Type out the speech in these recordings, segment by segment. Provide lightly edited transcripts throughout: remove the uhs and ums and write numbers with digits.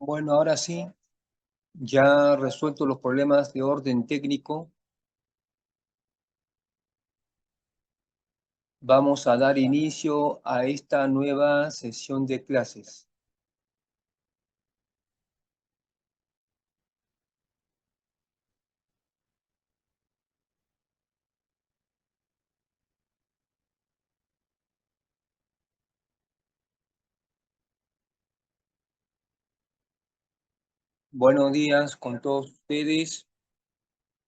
Bueno, ahora sí, ya resuelto los problemas de orden técnico, vamos a dar inicio a esta nueva sesión de clases. Buenos días con todos ustedes.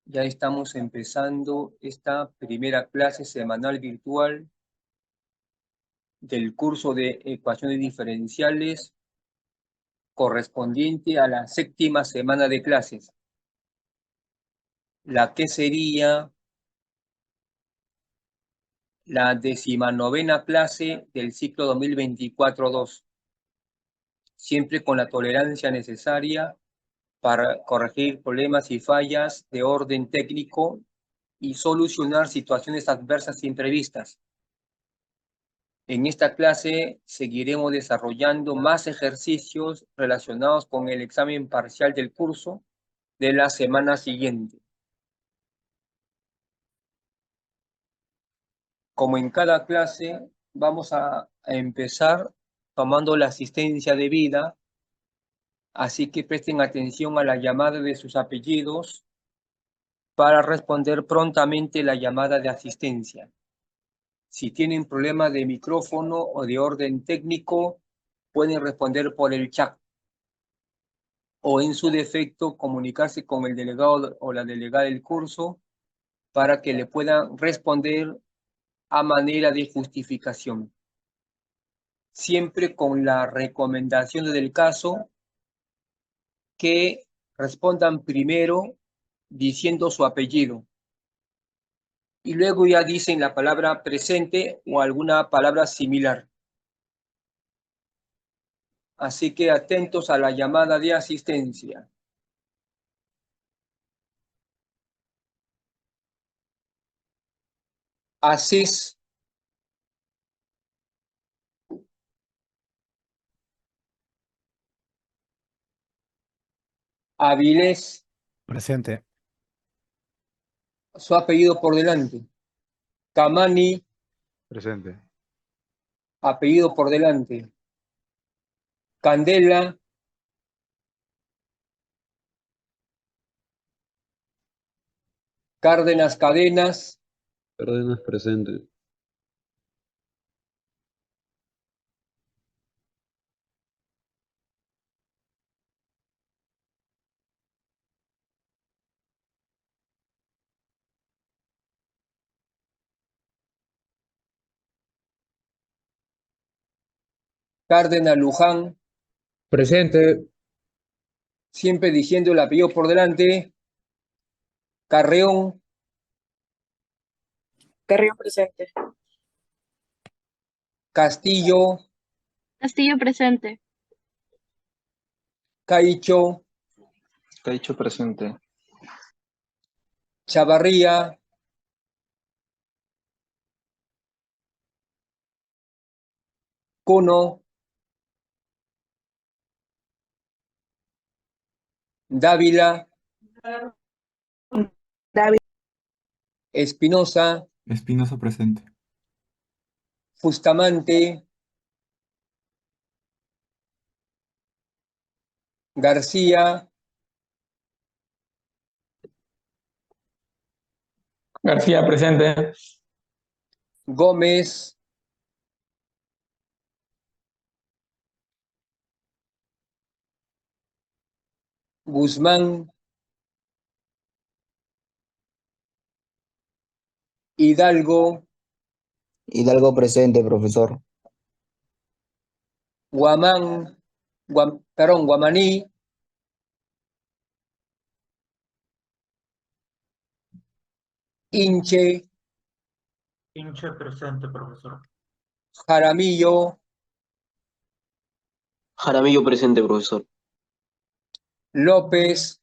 Ya estamos empezando esta primera clase semanal virtual del curso de ecuaciones diferenciales correspondiente a la séptima semana de clases, la que sería la 19ª clase del ciclo 2024-2, siempre con la tolerancia necesaria para corregir problemas y fallas de orden técnico y solucionar situaciones adversas imprevistas. En esta clase seguiremos desarrollando más ejercicios relacionados con el examen parcial del curso de la semana siguiente. Como en cada clase, vamos a empezar tomando la asistencia debida, así que presten atención a la llamada de sus apellidos para responder prontamente la llamada de asistencia. Si tienen problemas de micrófono o de orden técnico, pueden responder por el chat o en su defecto comunicarse con el delegado o la delegada del curso para que le puedan responder a manera de justificación. Siempre con la recomendación del caso que respondan primero diciendo su apellido y luego ya dicen la palabra presente o alguna palabra similar. Así que atentos a la llamada de asistencia. Asís, Avilés, Presente. su apellido por delante. Camani, Presente. apellido por delante. Candela, Cárdenas Cadenas, Cárdenas presente. Cárdenas Luján, Presente. siempre diciendo el apellido por delante. Carreón, Carrión presente. Castillo, Castillo presente. Caicho, Caicho presente. Chavarría, Cuno, Dávila, David Espinosa, Espinosa presente. Bustamante, García, García presente. Gómez, Guzmán, Hidalgo, Hidalgo presente, profesor. Guamaní, Inche, Inche presente, profesor. Jaramillo, Jaramillo presente, profesor. López,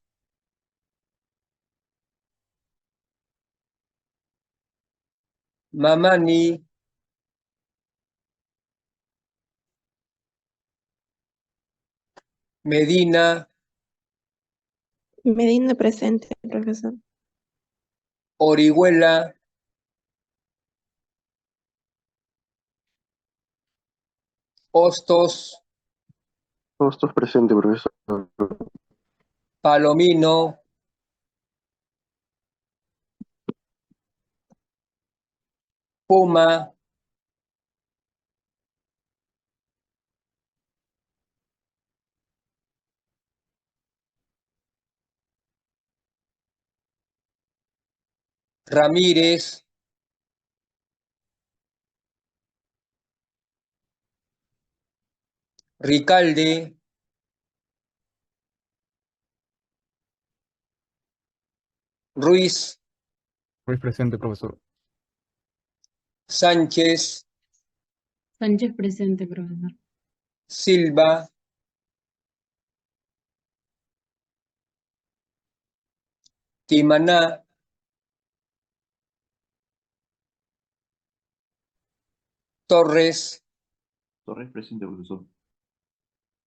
Mamani, Medina, Medina presente, profesor. Orihuela, Hostos, Hostos presente, profesor. Palomino, Puma, Ramírez, Ricalde, Ruiz, Ruiz presente, profesor. Sánchez, Sánchez presente, profesor. Silva, Timaná, Torres, Torres presente, profesor.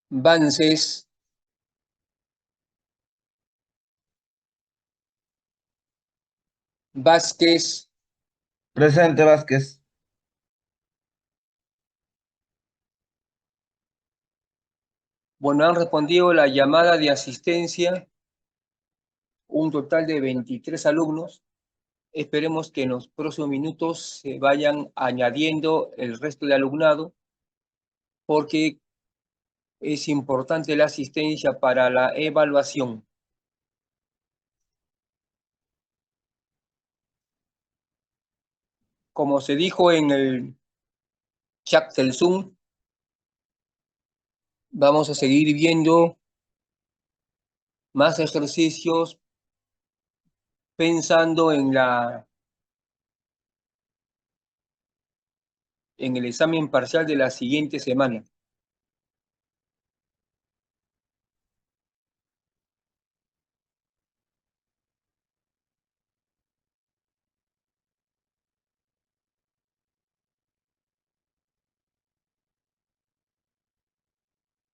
Vances, Vázquez, Presente, Vázquez. bueno, han respondido la llamada de asistencia un total de 23 alumnos. Esperemos que en los próximos minutos se vayan añadiendo el resto de alumnado, porque es importante la asistencia para la evaluación. Como se dijo en el chat del Zoom, vamos a seguir viendo más ejercicios pensando en el examen parcial de la siguiente semana.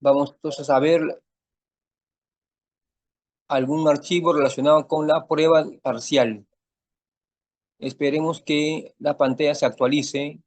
Vamos entonces a ver algún archivo relacionado con la prueba parcial. Esperemos que la pantalla se actualice.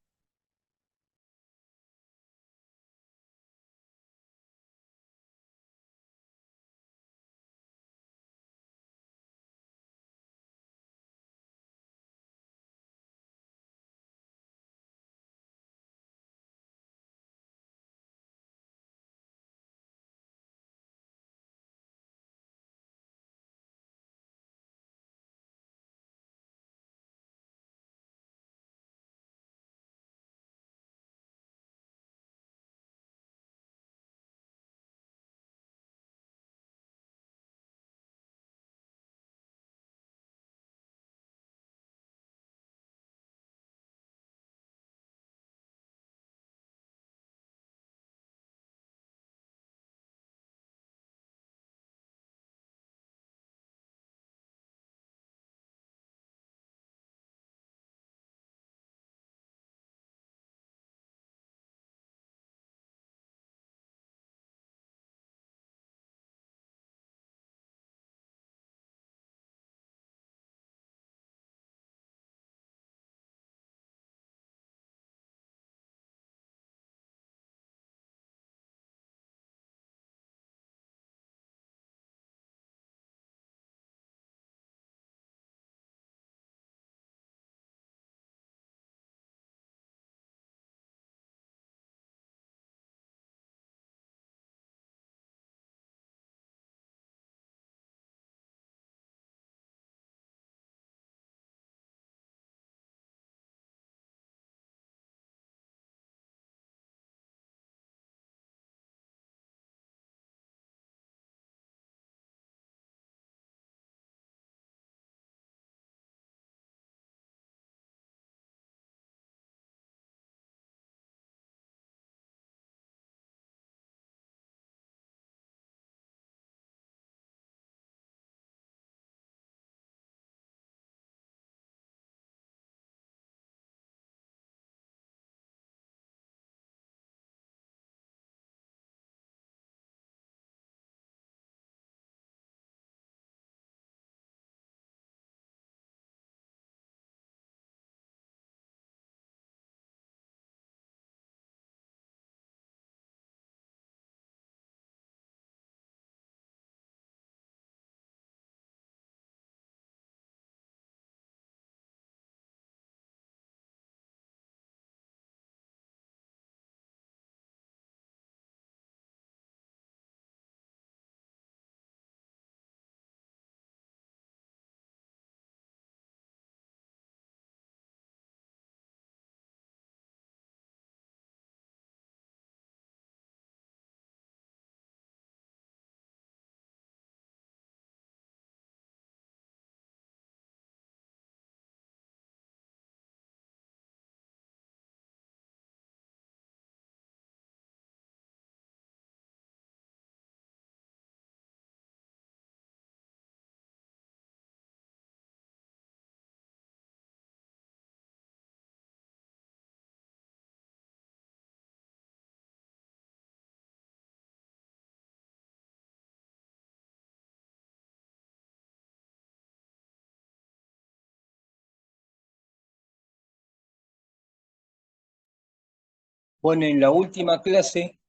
Bueno, en la última clase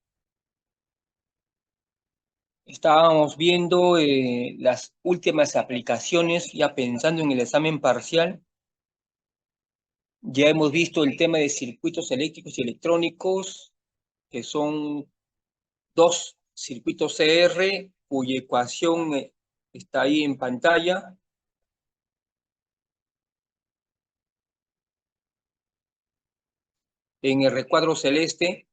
estábamos viendo las últimas aplicaciones, ya pensando en el examen parcial. Ya hemos visto el tema de circuitos eléctricos y electrónicos, que son dos circuitos CR, cuya ecuación está ahí en pantalla. En el recuadro celeste,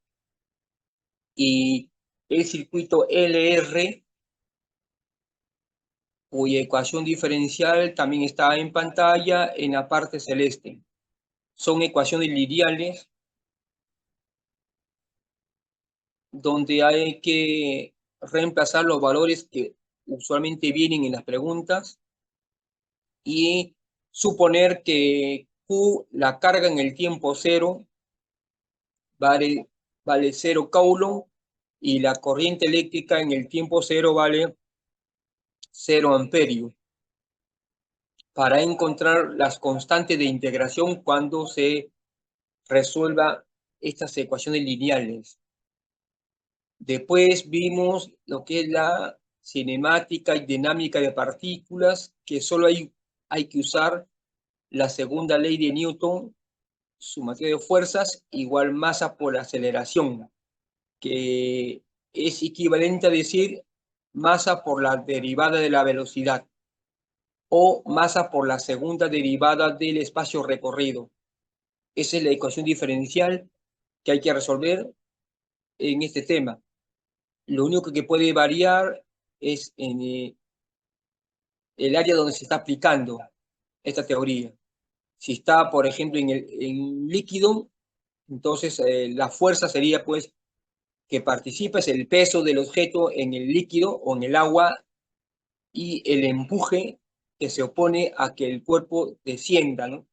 y el circuito LR, cuya ecuación diferencial también está en pantalla en la parte celeste. Son ecuaciones lineales donde hay que reemplazar los valores que usualmente vienen en las preguntas y suponer que Q, la carga en el tiempo cero, vale 0 coulomb, y la corriente eléctrica en el tiempo cero vale 0 amperio, para encontrar las constantes de integración cuando se resuelva estas ecuaciones lineales. Después vimos lo que es la cinemática y dinámica de partículas, que solo hay que usar la segunda ley de Newton, sumatoria de fuerzas igual masa por aceleración, que es equivalente a decir masa por la derivada de la velocidad o masa por la segunda derivada del espacio recorrido. Esa es la ecuación diferencial que hay que resolver en este tema. Lo único que puede variar es en el área donde se está aplicando esta teoría. Si está, por ejemplo, en líquido, entonces la fuerza sería pues que participa, es el peso del objeto en el líquido o en el agua, y el empuje que se opone a que el cuerpo descienda, ¿no?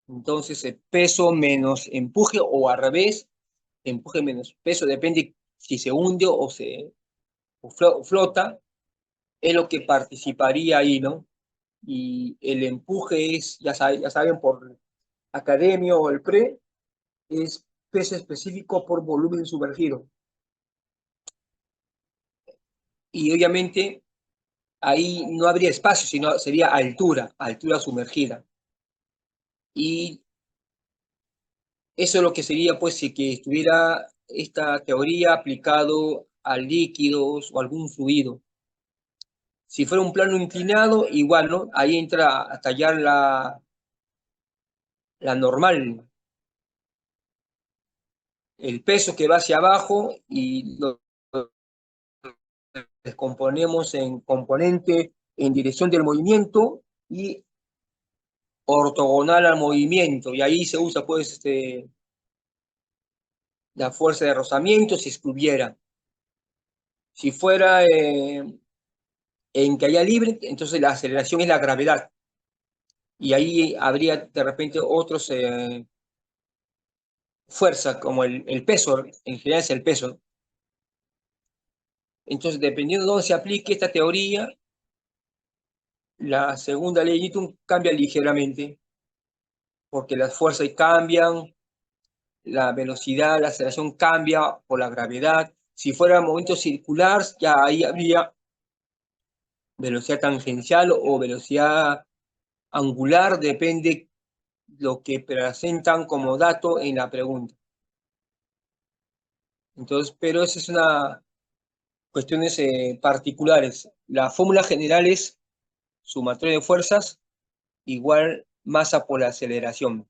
Entonces, el peso menos empuje, o al revés, empuje menos peso, depende si se hunde o flota, es lo que participaría ahí, ¿no? Y el empuje es, ya saben, por academia o el pre, es peso específico por volumen sumergido. Y obviamente ahí no habría espacio, sino sería altura sumergida. Y eso es lo que sería, pues, si que estuviera esta teoría aplicado a líquidos o algún fluido. Si fuera un plano inclinado, igual, ¿no? Ahí entra a tallar la normal, el peso que va hacia abajo, y lo descomponemos en componente en dirección del movimiento y ortogonal al movimiento, y ahí se usa pues la fuerza de rozamiento si estuviera. Si fuera en caída libre, entonces la aceleración es la gravedad, y ahí habría de repente otros fuerza, como el peso, en general es el peso. Entonces, dependiendo de dónde se aplique esta teoría, la segunda ley de Newton cambia ligeramente, porque las fuerzas cambian, la velocidad, la aceleración cambia por la gravedad. Si fuera movimiento circular, ya ahí habría velocidad tangencial o velocidad angular, depende lo que presentan como dato en la pregunta. Entonces, pero esa es una cuestiones particulares. La fórmula general es sumatoria de fuerzas igual masa por aceleración.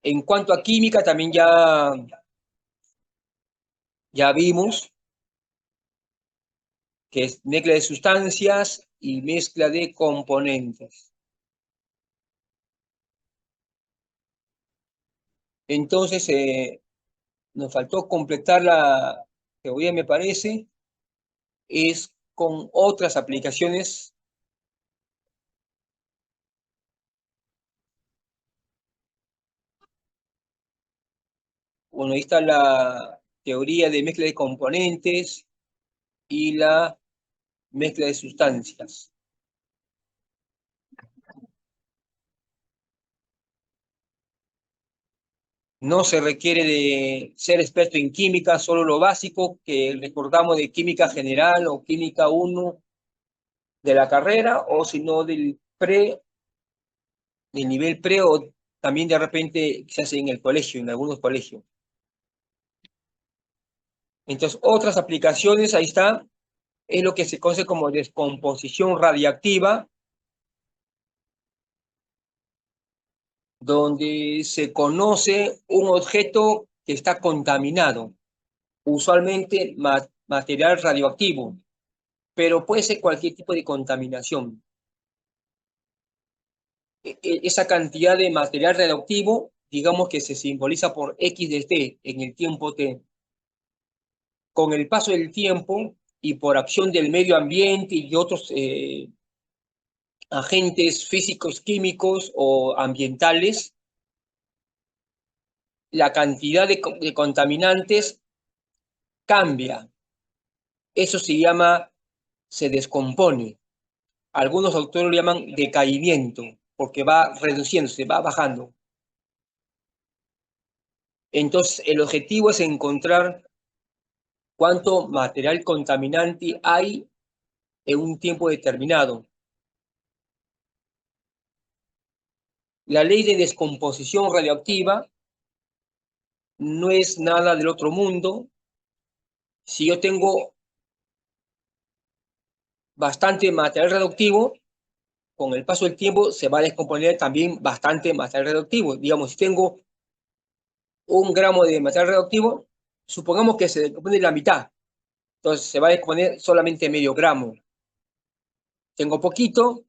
En cuanto a química, también ya vimos que es mezcla de sustancias y mezcla de componentes. Entonces, nos faltó completar la teoría, me parece, es con otras aplicaciones. Bueno, ahí está la teoría de mezcla de componentes y la mezcla de sustancias. No se requiere de ser experto en química, solo lo básico que recordamos de química general o química 1 de la carrera, o si no del nivel pre, o también de repente se hace en el colegio, en algunos colegios. Entonces, otras aplicaciones, ahí está, es lo que se conoce como descomposición radiactiva, donde se conoce un objeto que está contaminado, usualmente material radioactivo, pero puede ser cualquier tipo de contaminación. Esa cantidad de material radioactivo, digamos que se simboliza por X de T en el tiempo T. Con el paso del tiempo y por acción del medio ambiente y otros agentes físicos, químicos o ambientales, la cantidad de contaminantes cambia. Eso se descompone. Algunos autores lo llaman decaimiento, porque va reduciéndose, va bajando. Entonces, el objetivo es encontrar cuánto material contaminante hay en un tiempo determinado. La ley de descomposición radioactiva no es nada del otro mundo. Si yo tengo bastante material radioactivo, con el paso del tiempo se va a descomponer también bastante material radioactivo. Digamos, si tengo 1 gramo de material radioactivo, supongamos que se descompone la mitad. Entonces se va a descomponer solamente medio gramo. Tengo poquito,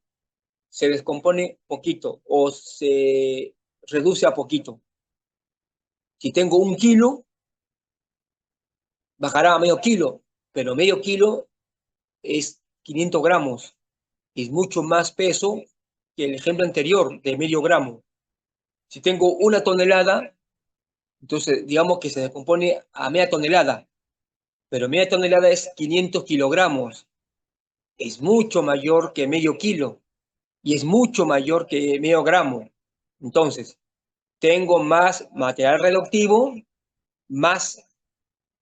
se descompone poquito o se reduce a poquito. Si tengo 1 kilo, bajará a medio kilo, pero medio kilo es 500 gramos. Es mucho más peso que el ejemplo anterior de medio gramo. Si tengo 1 tonelada, entonces digamos que se descompone a media tonelada, pero media tonelada es 500 kilogramos. Es mucho mayor que medio kilo y es mucho mayor que medio gramo. Entonces, tengo más material radioactivo, más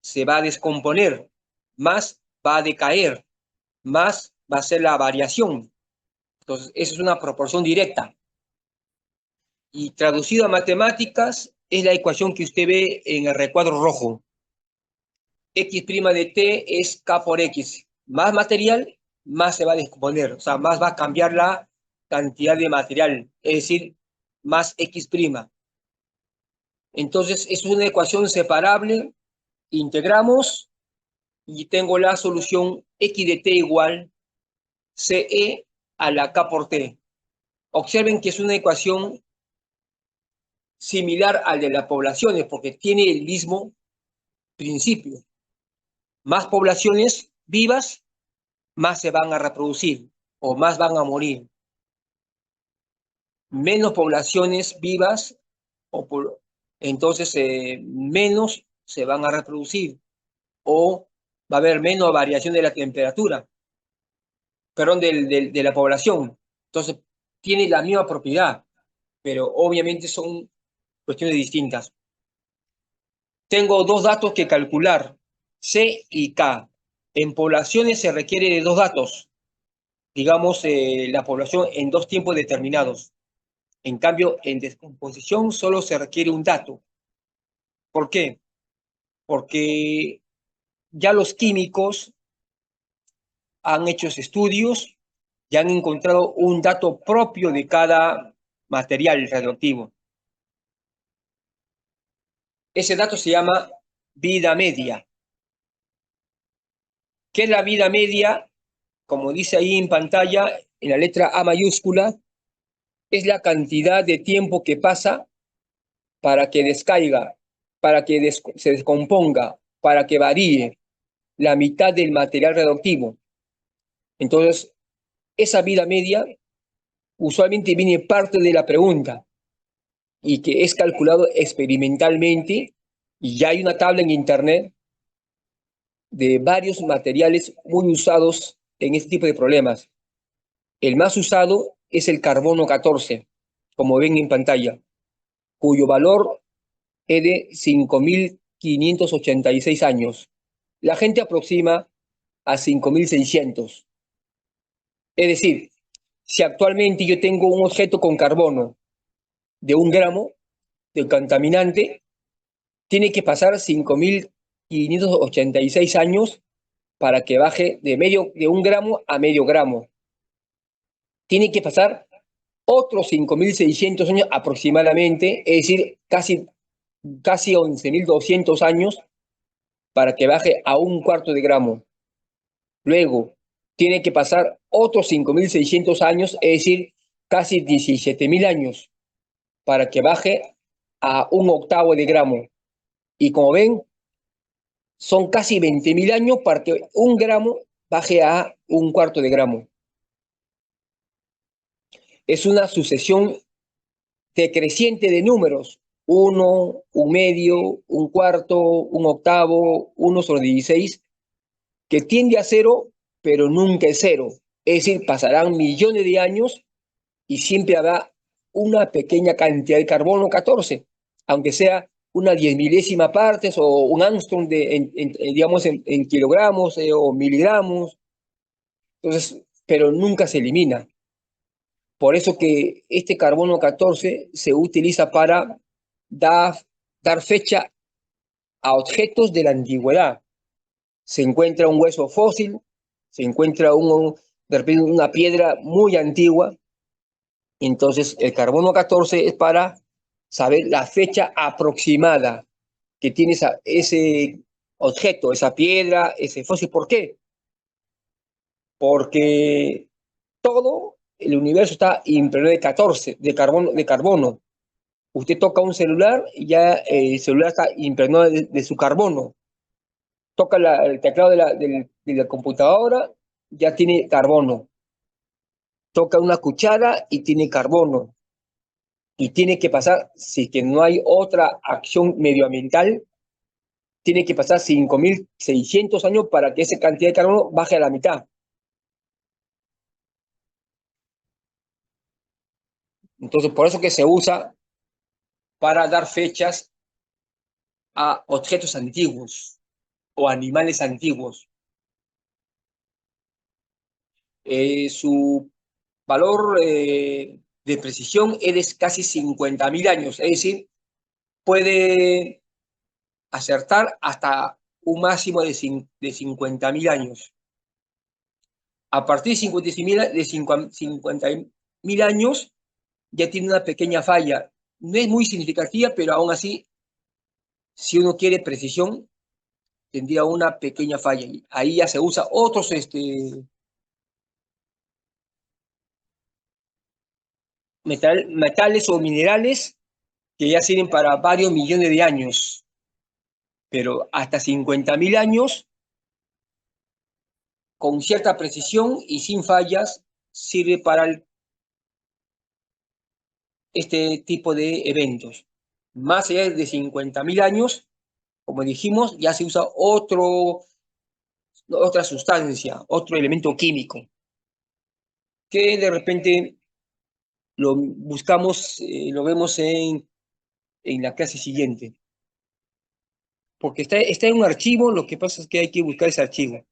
se va a descomponer, más va a decaer, más va a ser la variación. Entonces, eso es una proporción directa. Y traducido a matemáticas, es la ecuación que usted ve en el recuadro rojo. X' de T es K por X. Más material, más se va a descomponer. O sea, más va a cambiar la cantidad de material. Es decir, más X'. Entonces, es una ecuación separable. Integramos y tengo la solución X de T igual CE a la K por T. Observen que es una ecuación similar al de las poblaciones porque tiene el mismo principio. Más poblaciones vivas, más se van a reproducir o más van a morir. Menos poblaciones vivas, entonces menos se van a reproducir o va a haber menos variación de la temperatura, perdón, de la población. Entonces, tiene la misma propiedad, pero obviamente son cuestiones distintas. Tengo 2 datos que calcular, C y K. En poblaciones se requiere de 2 datos, digamos, la población en 2 tiempos determinados. En cambio, en descomposición solo se requiere un dato. ¿Por qué? Porque ya los químicos han hecho estudios y han encontrado un dato propio de cada material radioactivo. Ese dato se llama vida media. ¿Qué es la vida media? Como dice ahí en pantalla, en la letra A mayúscula, es la cantidad de tiempo que pasa para que descaiga, para que se descomponga, para que varíe la mitad del material radioactivo. Entonces, esa vida media usualmente viene parte de la pregunta y que es calculado experimentalmente y ya hay una tabla en internet de varios materiales muy usados en este tipo de problemas. El más usado es el carbono 14, como ven en pantalla, cuyo valor es de 5.586 años. La gente aproxima a 5.600. Es decir, si actualmente yo tengo un objeto con carbono de 1 gramo de contaminante, tiene que pasar 5.586 años para que baje de 1 gramo a medio gramo. Tiene que pasar otros 5.600 años aproximadamente, es decir, casi 11.200 años para que baje a 1/4 de gramo. Luego, tiene que pasar otros 5.600 años, es decir, casi 17.000 años para que baje a 1/8 de gramo. Y como ven, son casi 20.000 años para que 1 gramo baje a 1/4 de gramo. Es una sucesión decreciente de números: 1, 1/2, 1/4, 1/8, 1/16, que tiende a 0, pero nunca es 0. Es decir, pasarán millones de años y siempre habrá una pequeña cantidad de carbono 14, aunque sea una 10.000ª parte o un ángstrom digamos en kilogramos o miligramos. Entonces, pero nunca se elimina. Por eso que este carbono 14 se utiliza para dar fecha a objetos de la antigüedad. Se encuentra un hueso fósil, se encuentra de repente una piedra muy antigua. Entonces, el carbono 14 es para saber la fecha aproximada que tiene ese objeto, esa piedra, ese fósil. ¿Por qué? Porque todo el universo está impregnado de carbono. Usted toca un celular y ya el celular está impregnado de su carbono. Toca el teclado de la computadora, ya tiene carbono. Toca una cuchara y tiene carbono. Y tiene que pasar, si que no hay otra acción medioambiental, tiene que pasar 5.600 años para que esa cantidad de carbono baje a la mitad. Entonces, por eso que se usa para dar fechas a objetos antiguos o animales antiguos. Su valor de precisión es de casi 50.000 años, es decir, puede acertar hasta un máximo de 50.000 años. A partir de 50.000 años ya tiene una pequeña falla. No es muy significativa, pero aún así, si uno quiere precisión, tendría una pequeña falla. Ahí ya se usa otros metales o minerales que ya sirven para varios millones de años. Pero hasta 50.000 años, con cierta precisión y sin fallas, sirve para este tipo de eventos. Más allá de 50.000 años, como dijimos, ya se usa otra sustancia, otro elemento químico, que de repente lo buscamos, lo vemos en la clase siguiente. Porque está en un archivo, lo que pasa es que hay que buscar ese archivo.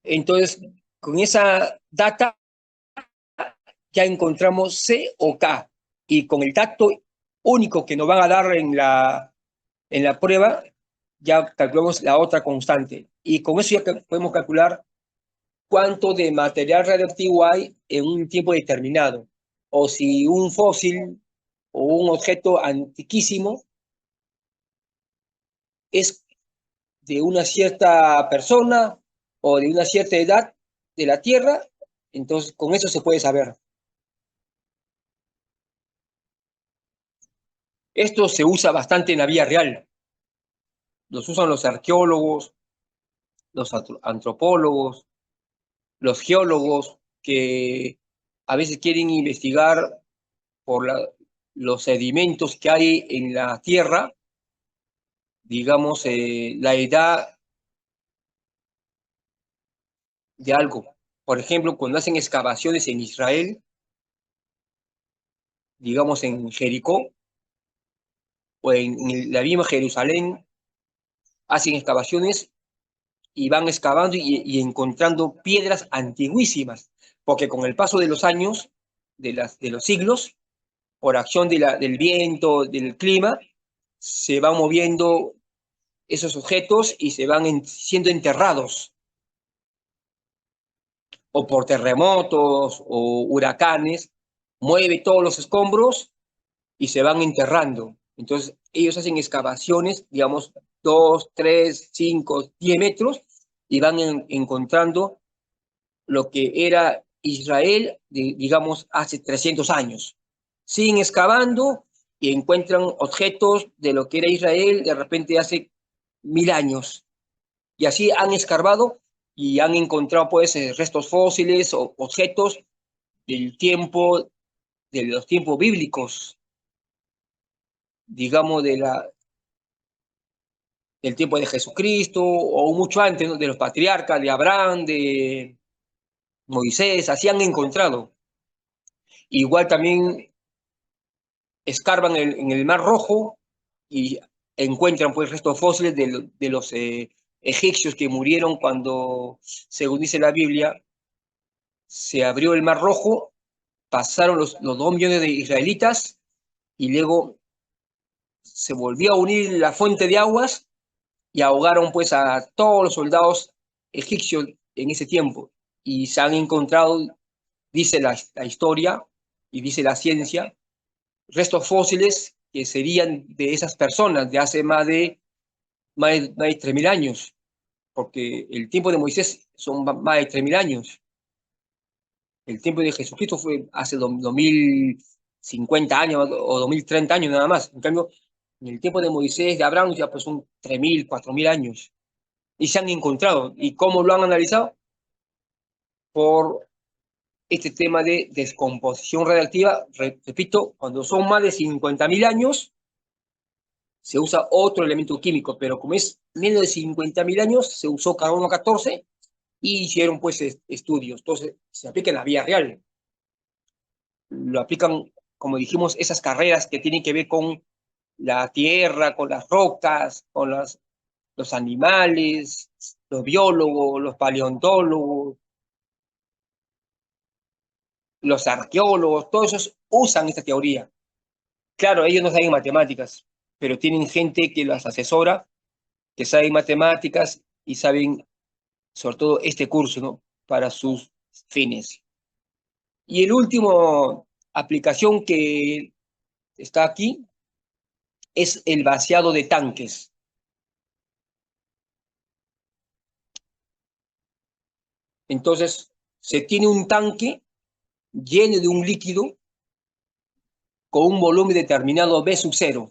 Entonces, con esa data ya encontramos C o K, y con el dato único que nos van a dar en la prueba, ya calculamos la otra constante. Y con eso ya podemos calcular cuánto de material radioactivo hay en un tiempo determinado. O si un fósil o un objeto antiquísimo es de una cierta persona o de una cierta edad de la Tierra, entonces con eso se puede saber. Esto se usa bastante en la vida real. Los usan los arqueólogos, los antropólogos, los geólogos, que a veces quieren investigar por los sedimentos que hay en la Tierra, digamos, la edad de algo. Por ejemplo, cuando hacen excavaciones en Israel, digamos, en Jericó o en la misma Jerusalén, hacen excavaciones y van excavando y encontrando piedras antiguísimas, porque con el paso de los años, de los siglos, por acción del viento, del clima, se van moviendo esos objetos y se van siendo enterrados, o por terremotos o huracanes, mueve todos los escombros y se van enterrando. Entonces, ellos hacen excavaciones, digamos, 2, 3, 5, 10 metros, y van encontrando lo que era Israel, digamos, hace 300 años. Siguen excavando y encuentran objetos de lo que era Israel de repente hace 1000 años. Y así han escarbado y han encontrado, pues, restos fósiles o objetos del tiempo, de los tiempos bíblicos, digamos, del tiempo de Jesucristo o mucho antes, ¿no? De los patriarcas, de Abraham, de Moisés, así han encontrado. Igual también escarban en el Mar Rojo y encuentran, pues, restos fósiles de los egipcios que murieron cuando, según dice la Biblia, se abrió el Mar Rojo, pasaron los 2 millones de israelitas y luego se volvió a unir la fuente de aguas y ahogaron, pues, a todos los soldados egipcios en ese tiempo. Y se han encontrado, dice la historia y dice la ciencia, restos fósiles que serían de esas personas de hace más de 3.000 años, porque el tiempo de Moisés son más de 3.000 años. El tiempo de Jesucristo fue hace 2050 años o 2030 años nada más. En cambio, en el tiempo de Moisés, de Abraham, ya pues son 3.000, 4.000 años. Y se han encontrado. ¿Y cómo lo han analizado? Por este tema de descomposición radiactiva. Repito, cuando son más de 50.000 años, se usa otro elemento químico, pero como es menos de 50.000 años, se usó carbono 14 y hicieron, pues, estudios. Entonces, se aplica en la vida real. Lo aplican, como dijimos, esas carreras que tienen que ver con la tierra, con las rocas, con los animales, los biólogos, los paleontólogos, los arqueólogos, todos esos usan esta teoría. Claro, ellos no saben matemáticas, pero tienen gente que las asesora, que saben matemáticas y saben, sobre todo, este curso, ¿no? Para sus fines. Y el último aplicación que está aquí es el vaciado de tanques. Entonces, se tiene un tanque lleno de un líquido con un volumen determinado B sub 0.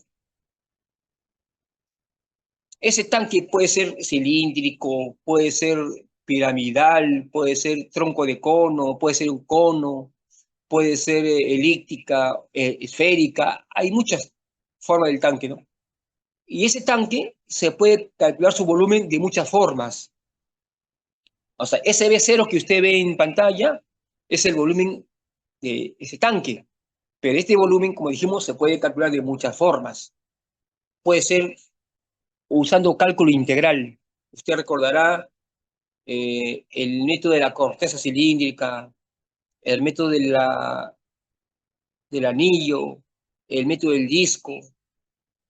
Ese tanque puede ser cilíndrico, puede ser piramidal, puede ser tronco de cono, puede ser un cono, puede ser elíptica, esférica. Hay muchas formas del tanque, ¿no? Y ese tanque se puede calcular su volumen de muchas formas. O sea, ese B0 que usted ve en pantalla es el volumen de ese tanque. Pero este volumen, como dijimos, se puede calcular de muchas formas. Puede ser usando cálculo integral. Usted recordará el método de la corteza cilíndrica, el método del anillo, el método del disco,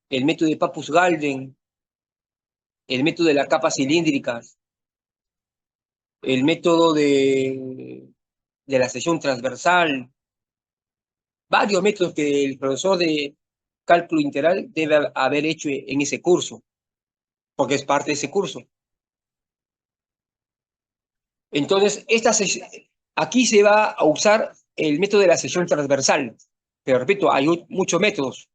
el método de Pappus-Galden, el método de la capa cilíndrica, el método de la sección transversal, varios métodos que el profesor de cálculo integral debe haber hecho en ese curso, porque es parte de ese curso. Entonces, aquí se va a usar el método de la sección transversal, pero repito, hay muchos métodos,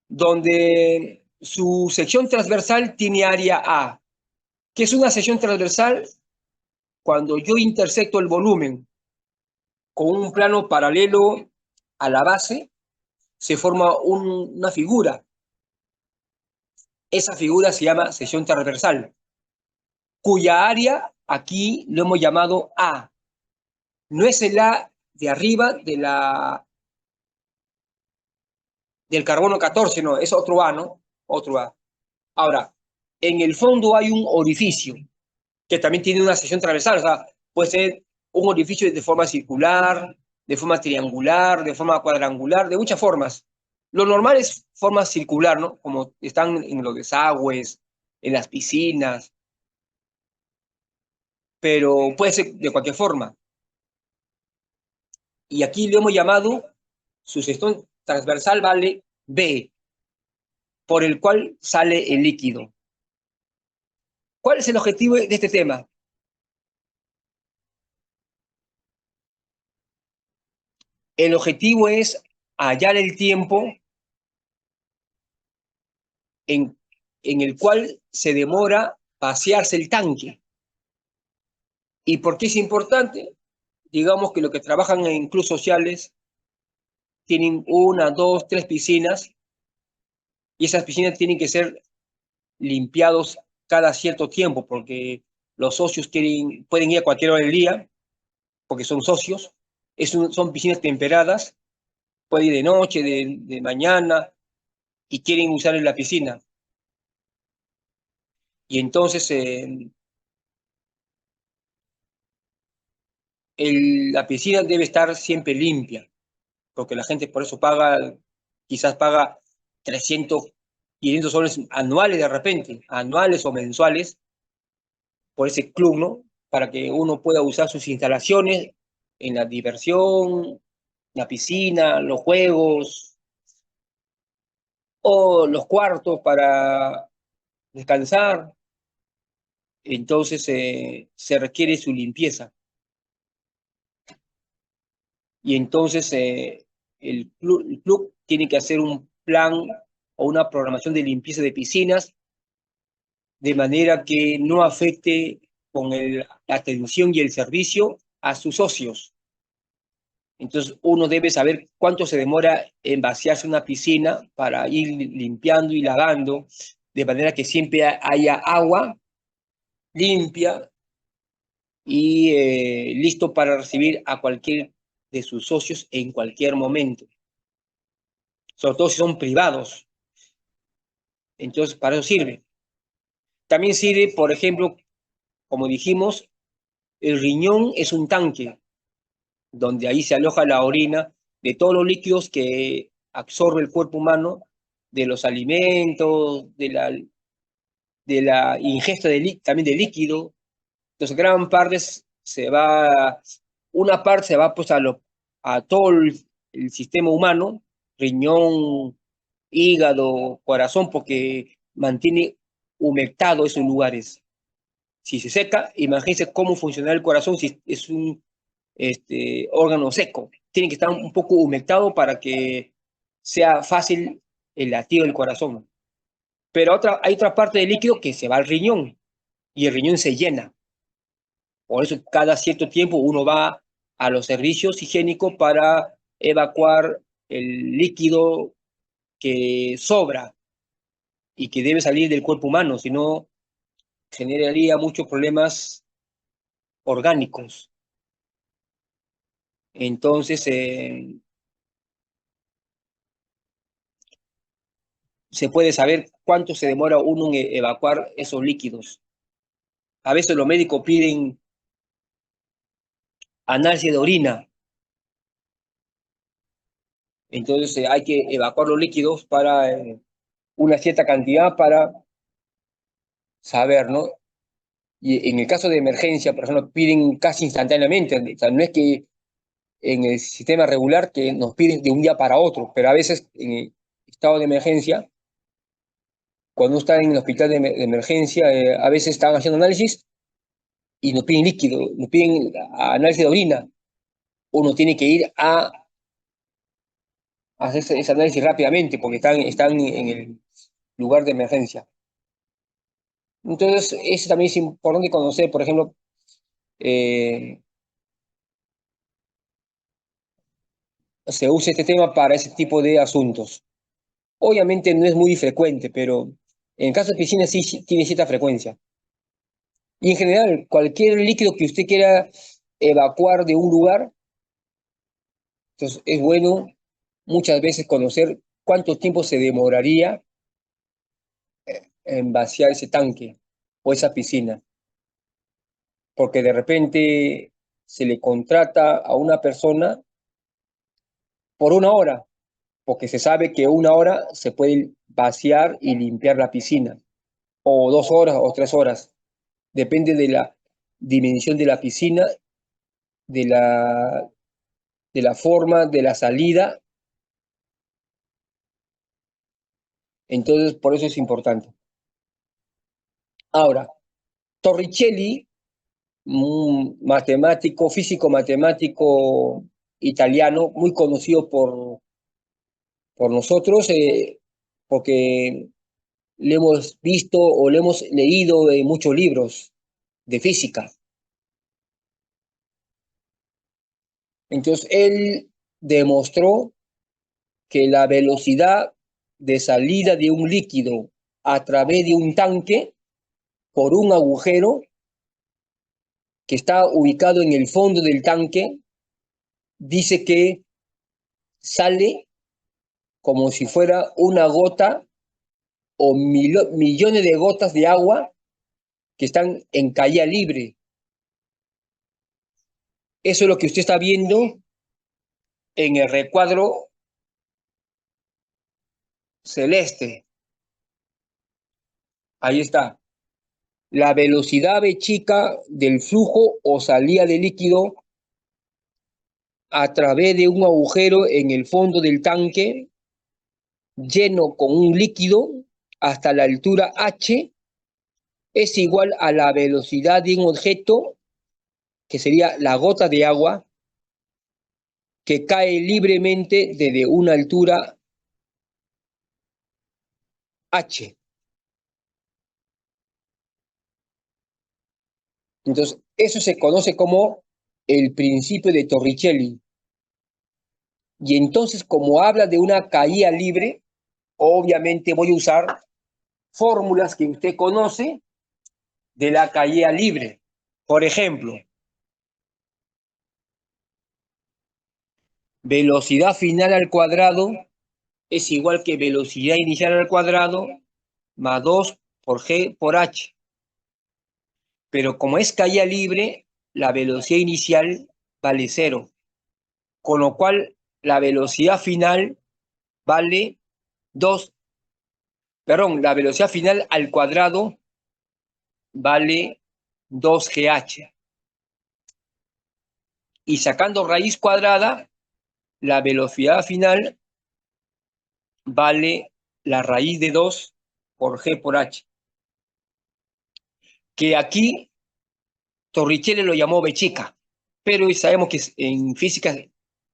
donde su sección transversal tiene área A. ¿Qué es una sección transversal? Cuando yo intersecto el volumen con un plano paralelo a la base, se forma una figura. Esa figura se llama sección transversal, cuya área aquí lo hemos llamado A. No es el A de arriba de la del carbono 14, no, es otro A, ¿no? Otro A. Ahora, en el fondo hay un orificio que también tiene una sección transversal, o sea, puede ser un orificio de forma circular, de forma triangular, de forma cuadrangular, de muchas formas. Lo normal es forma circular, ¿no? Como están en los desagües, en las piscinas, pero puede ser de cualquier forma. Y aquí le hemos llamado su sección transversal vale B, por el cual sale el líquido. ¿Cuál es el objetivo de este tema? El objetivo es hallar el tiempo en el cual se demora vaciarse el tanque. ¿Y por qué es importante? Digamos que los que trabajan en clubes sociales tienen 1, 2, 3 piscinas y esas piscinas tienen que ser limpiados cada cierto tiempo porque los socios pueden ir a cualquier hora del día porque son socios. Son piscinas temperadas, puede ir de noche, de mañana y quieren usar en la piscina. Y entonces la piscina debe estar siempre limpia, porque la gente por eso quizás paga 300, 500 soles anuales de repente, anuales o mensuales, por ese club, ¿no? Para que uno pueda usar sus instalaciones en la diversión, la piscina, los juegos, o los cuartos para descansar. Entonces se requiere su limpieza. Y entonces el club tiene que hacer un plan o una programación de limpieza de piscinas de manera que no afecte con la atención y el servicio a sus socios. Entonces uno debe saber cuánto se demora en vaciarse una piscina para ir limpiando y lavando, de manera que siempre haya agua limpia y listo para recibir a cualquier de sus socios en cualquier momento. Sobre todo si son privados. Entonces, para eso sirve. También sirve, por ejemplo, como dijimos, el riñón es un tanque donde ahí se aloja la orina de todos los líquidos que absorbe el cuerpo humano, de los alimentos, de la ingesta también de líquido. Entonces, gran parte una parte se va pues a todo el sistema humano, riñón, hígado, corazón, porque mantiene humectado esos lugares. Si se seca, imagínense cómo funciona el corazón si es un órgano seco. Tiene que estar un poco humectado para que sea fácil el latido del corazón. Pero hay otra parte del líquido que se va al riñón y el riñón se llena. Por eso cada cierto tiempo uno va a los servicios higiénicos para evacuar el líquido que sobra y que debe salir del cuerpo humano, si no generaría muchos problemas orgánicos. Entonces, se puede saber cuánto se demora uno en evacuar esos líquidos. A veces los médicos piden análisis de orina. Entonces, hay que evacuar los líquidos para una cierta cantidad para saber, ¿no? Y en el caso de emergencia, por ejemplo, piden casi instantáneamente. O sea, no es que en el sistema regular que nos piden de un día para otro, pero a veces en el estado de emergencia, cuando está en el hospital de emergencia, a veces están haciendo análisis y nos piden líquido, nos piden análisis de orina. Uno tiene que ir a hacer ese análisis rápidamente porque están en el lugar de emergencia. Entonces, eso también es importante conocer, por ejemplo, se usa este tema para ese tipo de asuntos. Obviamente no es muy frecuente, pero en el caso de piscinas sí tiene cierta frecuencia. Y en general, cualquier líquido que usted quiera evacuar de un lugar, entonces es bueno muchas veces conocer cuánto tiempo se demoraría en vaciar ese tanque o esa piscina. Porque de repente se le contrata a una persona por 1 hora, porque se sabe que 1 hora se puede vaciar y limpiar la piscina, o 2 horas o 3 horas. Depende de la dimensión de la piscina, de la forma, de la salida. Entonces, por eso es importante. Ahora, Torricelli, un matemático, físico matemático italiano, muy conocido por nosotros, porque le hemos visto o le hemos leído en muchos libros de física. Entonces, él demostró que la velocidad de salida de un líquido a través de un tanque por un agujero que está ubicado en el fondo del tanque, dice que sale como si fuera una gota o millones de gotas de agua que están en caída libre. Eso es lo que usted está viendo en el recuadro celeste. Ahí está. La velocidad B chica del flujo o salida de líquido a través de un agujero en el fondo del tanque lleno con un líquido hasta la altura h es igual a la velocidad de un objeto, que sería la gota de agua, que cae libremente desde una altura h. Entonces, eso se conoce como el principio de Torricelli. Y entonces, como habla de una caída libre, obviamente voy a usar fórmulas que usted conoce de la caída libre. Por ejemplo, velocidad final al cuadrado es igual que velocidad inicial al cuadrado más 2 por g por h. Pero como es caída libre, la velocidad inicial vale 0. Con lo cual, la velocidad final vale 2. Perdón, la velocidad final al cuadrado vale 2gh. Y sacando raíz cuadrada, la velocidad final vale la raíz de 2 por g por h. Que aquí Torricelli lo llamó B chica, pero sabemos que en física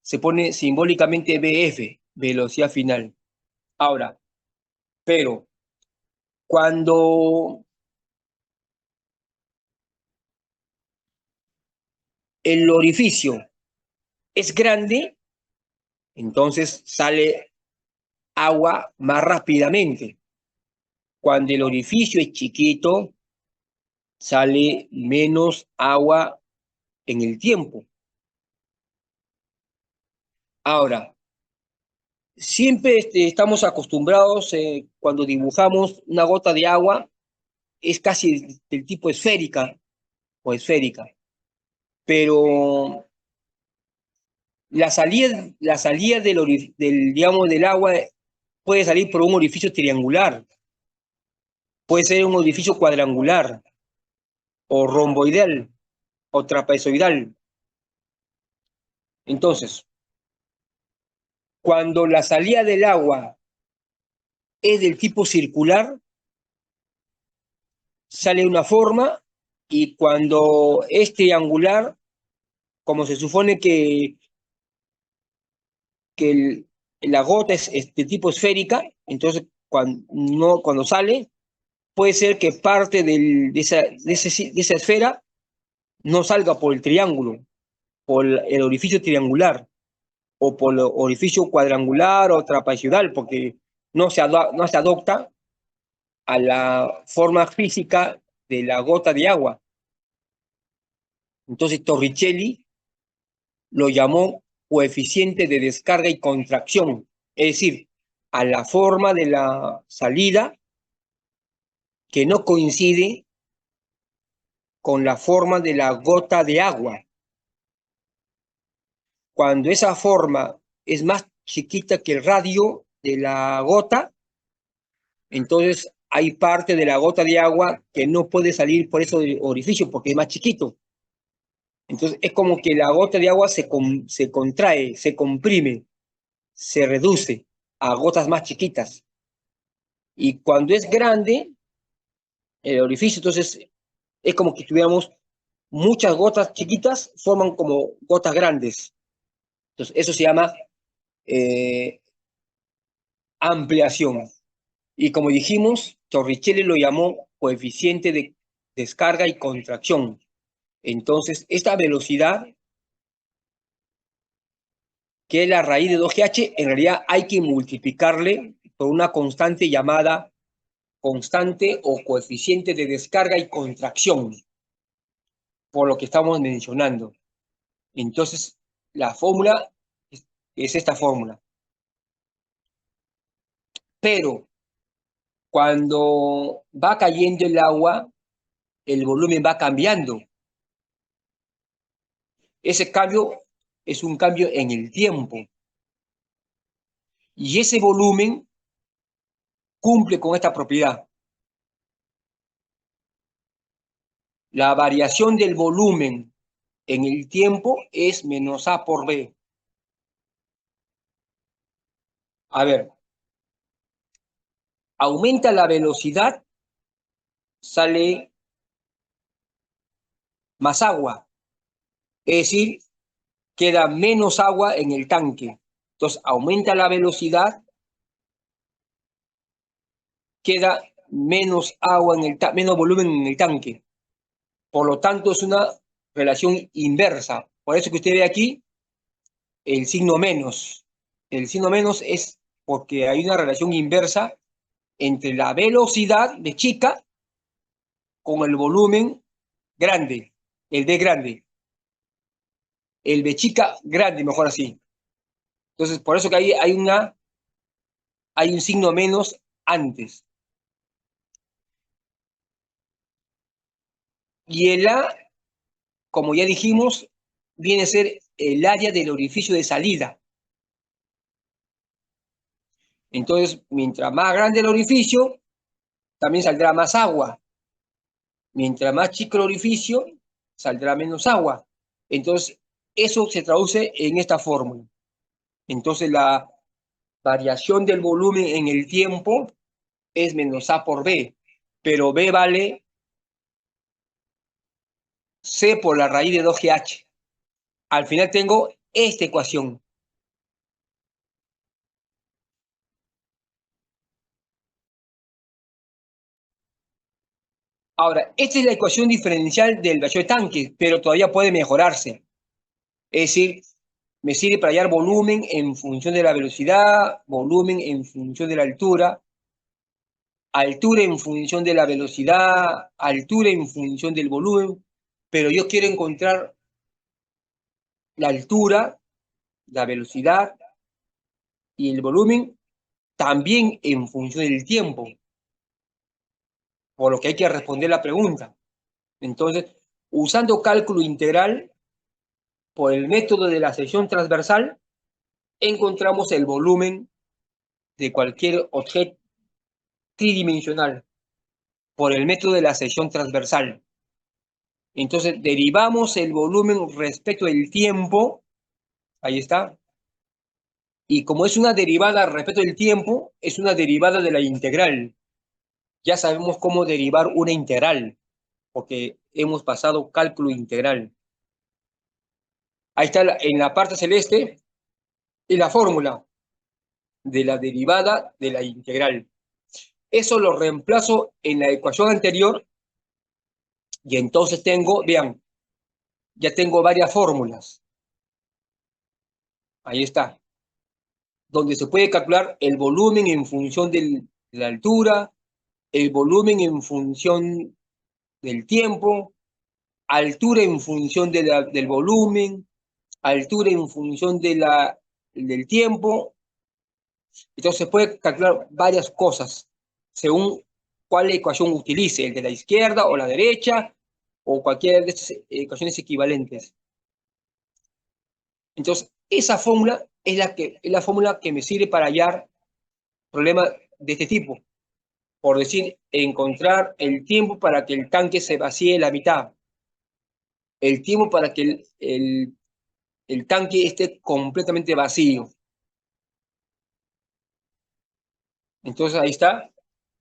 se pone simbólicamente BF, velocidad final. Ahora, pero cuando el orificio es grande, entonces sale agua más rápidamente. Cuando el orificio es chiquito, sale menos agua en el tiempo. Ahora, siempre estamos acostumbrados, cuando dibujamos una gota de agua, es casi del tipo esférica o esférica. Pero la salida digamos, del agua puede salir por un orificio triangular, puede ser un orificio cuadrangular, o romboidal, o trapezoidal. Entonces, cuando la salida del agua es del tipo circular, sale una forma, y cuando es triangular, como se supone que la gota es de tipo esférica, entonces cuando sale, puede ser que parte de esa esfera no salga por el triángulo, por el orificio triangular, o por el orificio cuadrangular o trapezoidal, porque no se adopta a la forma física de la gota de agua. Entonces Torricelli lo llamó coeficiente de descarga y contracción. Es decir, a la forma de la salida que no coincide con la forma de la gota de agua. Cuando esa forma es más chiquita que el radio de la gota, entonces hay parte de la gota de agua que no puede salir por ese orificio porque es más chiquito. Entonces es como que la gota de agua se contrae, se comprime, se reduce a gotas más chiquitas. Y cuando es grande el orificio, entonces es como que tuviéramos muchas gotas chiquitas, forman como gotas grandes. Entonces eso se llama ampliación. Y como dijimos, Torricelli lo llamó coeficiente de descarga y contracción. Entonces, esta velocidad, que es la raíz de 2GH, en realidad hay que multiplicarle por una constante llamada constante o coeficiente de descarga y contracción, por lo que estamos mencionando. Entonces, la fórmula es esta fórmula. Pero cuando va cayendo el agua, el volumen va cambiando. Ese cambio es un cambio en el tiempo. Y ese volumen cumple con esta propiedad. La variación del volumen en el tiempo es menos A por B. A ver, aumenta la velocidad, sale más agua. Es decir, queda menos agua en el tanque. Entonces, aumenta la velocidad, queda menos agua en el menos volumen en el tanque. Por lo tanto, es una relación inversa. Por eso que usted ve aquí el signo menos. El signo menos es porque hay una relación inversa entre la velocidad de chica con el volumen grande, el B grande. El B chica grande, mejor así. Entonces, por eso que ahí hay un signo menos antes. Y el A, como ya dijimos, viene a ser el área del orificio de salida. Entonces, mientras más grande el orificio, también saldrá más agua. Mientras más chico el orificio, saldrá menos agua. Entonces, eso se traduce en esta fórmula. Entonces, la variación del volumen en el tiempo es menos A por B, pero B vale C por la raíz de 2GH. Al final tengo esta ecuación. Ahora, esta es la ecuación diferencial del vacío de tanque, pero todavía puede mejorarse. Es decir, me sirve para hallar volumen en función de la velocidad, volumen en función de la altura, altura en función de la velocidad, altura en función del volumen, pero yo quiero encontrar la altura, la velocidad y el volumen también en función del tiempo, por lo que hay que responder la pregunta. Entonces, usando cálculo integral, por el método de la sección transversal, encontramos el volumen de cualquier objeto tridimensional por el método de la sección transversal. Entonces, derivamos el volumen respecto del tiempo, ahí está, y como es una derivada respecto del tiempo, es una derivada de la integral. Ya sabemos cómo derivar una integral, porque hemos pasado cálculo integral. Ahí está en la parte celeste, y la fórmula de la derivada de la integral. Eso lo reemplazo en la ecuación anterior y entonces tengo, vean, ya tengo varias fórmulas. Ahí está. Donde se puede calcular el volumen en función de la altura, el volumen en función del tiempo, altura en función del volumen, altura en función del tiempo Entonces se puede calcular varias cosas según cuál ecuación utilice, el de la izquierda o la derecha, o cualquiera de estas ecuaciones equivalentes. Entonces, esa fórmula es la fórmula que me sirve para hallar problemas de este tipo. Por decir, encontrar el tiempo para que el tanque se vacíe la mitad, el tiempo para que el tanque esté completamente vacío. Entonces, ahí está.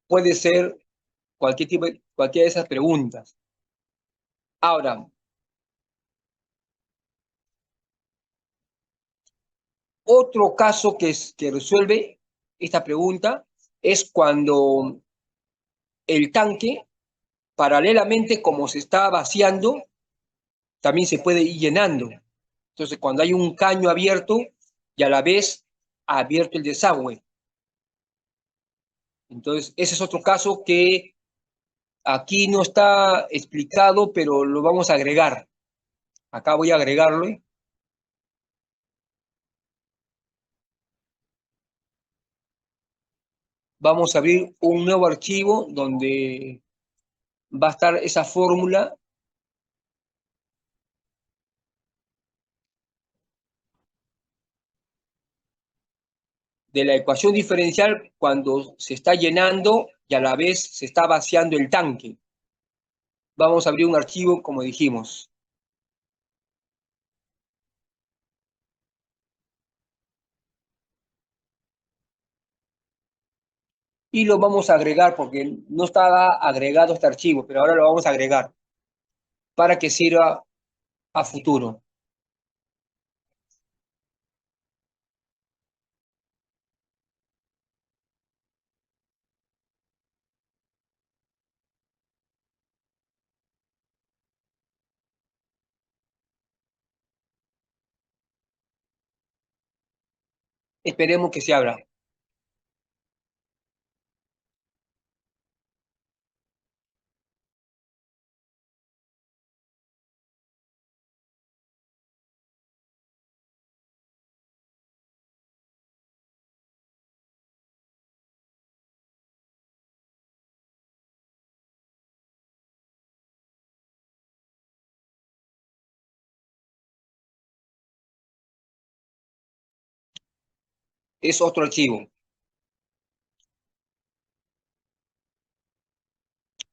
Puede ser cualquiera de esas preguntas. Ahora, otro caso que resuelve esta pregunta es cuando el tanque, paralelamente como se está vaciando, también se puede ir llenando. Entonces, cuando hay un caño abierto y a la vez abierto el desagüe. Entonces, ese es otro caso que aquí no está explicado, pero lo vamos a agregar. Acá voy a agregarlo. Vamos a abrir un nuevo archivo donde va a estar esa fórmula de la ecuación diferencial cuando se está llenando y a la vez se está vaciando el tanque. Vamos a abrir un archivo como dijimos. Y lo vamos a agregar porque no estaba agregado este archivo, pero ahora lo vamos a agregar para que sirva a futuro. Esperemos que se abra. Es otro archivo.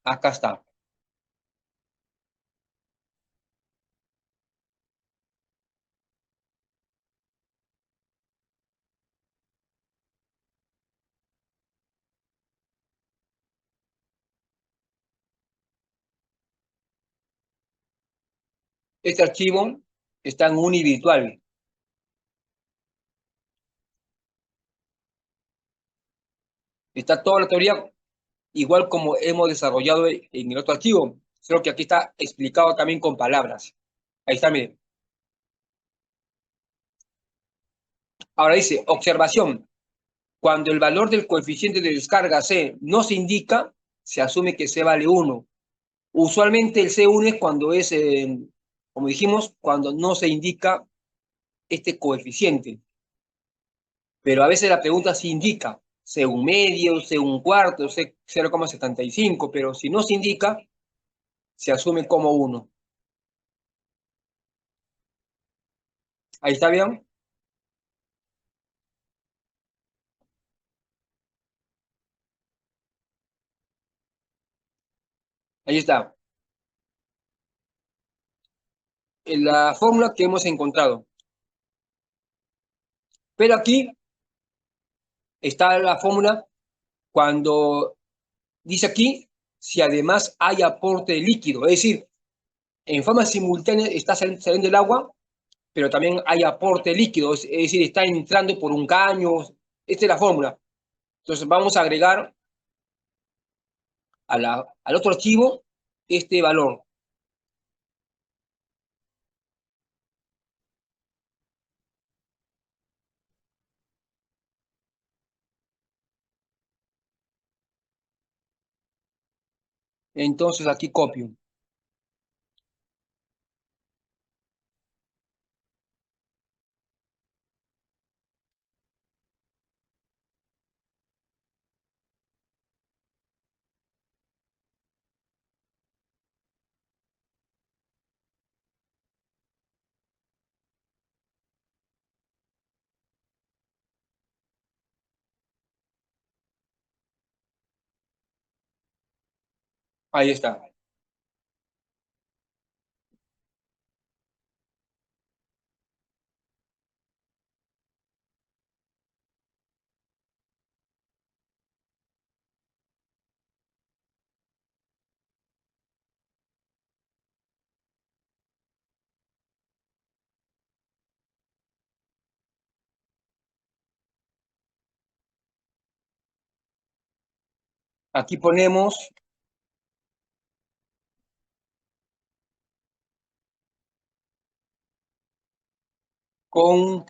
Acá está. Este archivo está en univirtual. Está toda la teoría igual como hemos desarrollado en el otro archivo. Solo que aquí está explicado también con palabras. Ahí está, miren. Ahora dice, observación. Cuando el valor del coeficiente de descarga C no se indica, se asume que C vale 1. Usualmente el C1 es cuando es, como dijimos, cuando no se indica este coeficiente. Pero a veces la pregunta sí indica C1 medio, C1 cuarto, C 0,75, pero si no se indica, se asume como 1. Ahí está bien. Ahí está. En la fórmula que hemos encontrado. Pero aquí está la fórmula cuando dice aquí si además hay aporte de líquido. Es decir, en forma simultánea está saliendo el agua, pero también hay aporte líquido. Es decir, está entrando por un caño. Esta es la fórmula. Entonces vamos a agregar al otro archivo este valor. Entonces aquí copio. Ahí está. Aquí ponemos con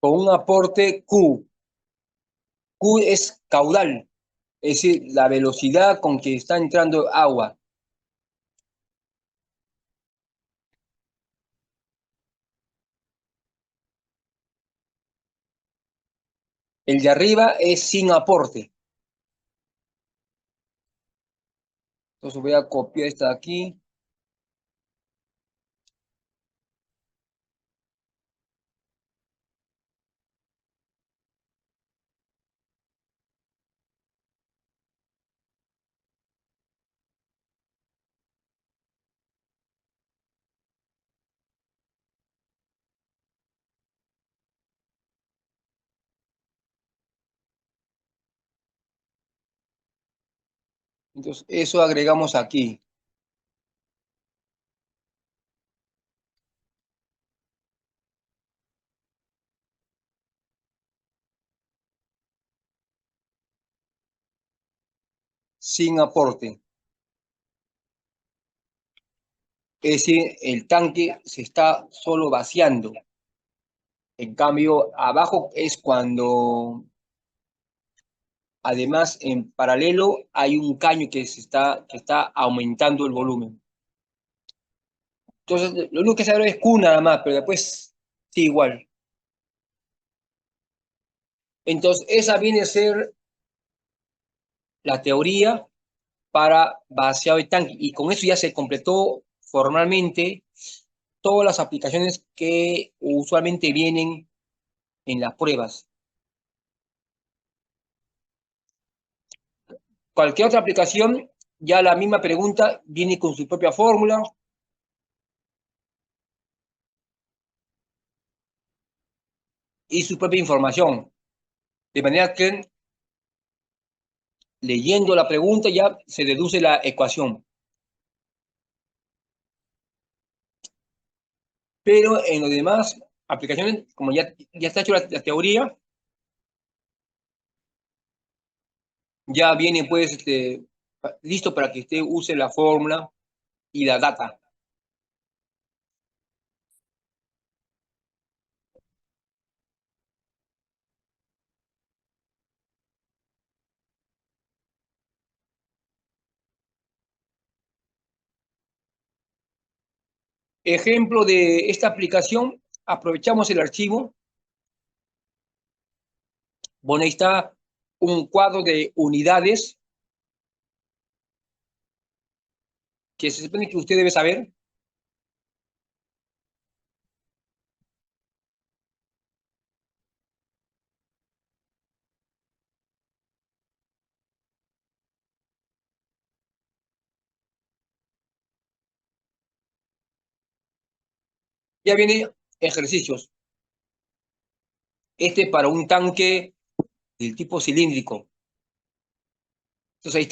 un aporte Q. Q es caudal, es decir, la velocidad con que está entrando agua. El de arriba es sin aporte. Entonces voy a copiar esta de aquí. Entonces eso agregamos aquí. Sin aporte. Es decir, el tanque se está solo vaciando. En cambio, abajo es cuando, además, en paralelo hay un caño que está aumentando el volumen. Entonces, lo único que se abre es Q nada más, pero después sí igual. Entonces, esa viene a ser la teoría para vaciado de tanque. Y con eso ya se completó formalmente todas las aplicaciones que usualmente vienen en las pruebas. Cualquier otra aplicación, ya la misma pregunta viene con su propia fórmula. Y su propia información. De manera que leyendo la pregunta ya se deduce la ecuación. Pero en los demás aplicaciones, como ya está hecho la teoría, ya viene pues listo para que usted use la fórmula y la data. Ejemplo de esta aplicación, aprovechamos el archivo. Bueno, ahí está un cuadro de unidades que se supone que usted debe saber. Ya viene ejercicios. Este para un tanque del tipo cilíndrico. Entonces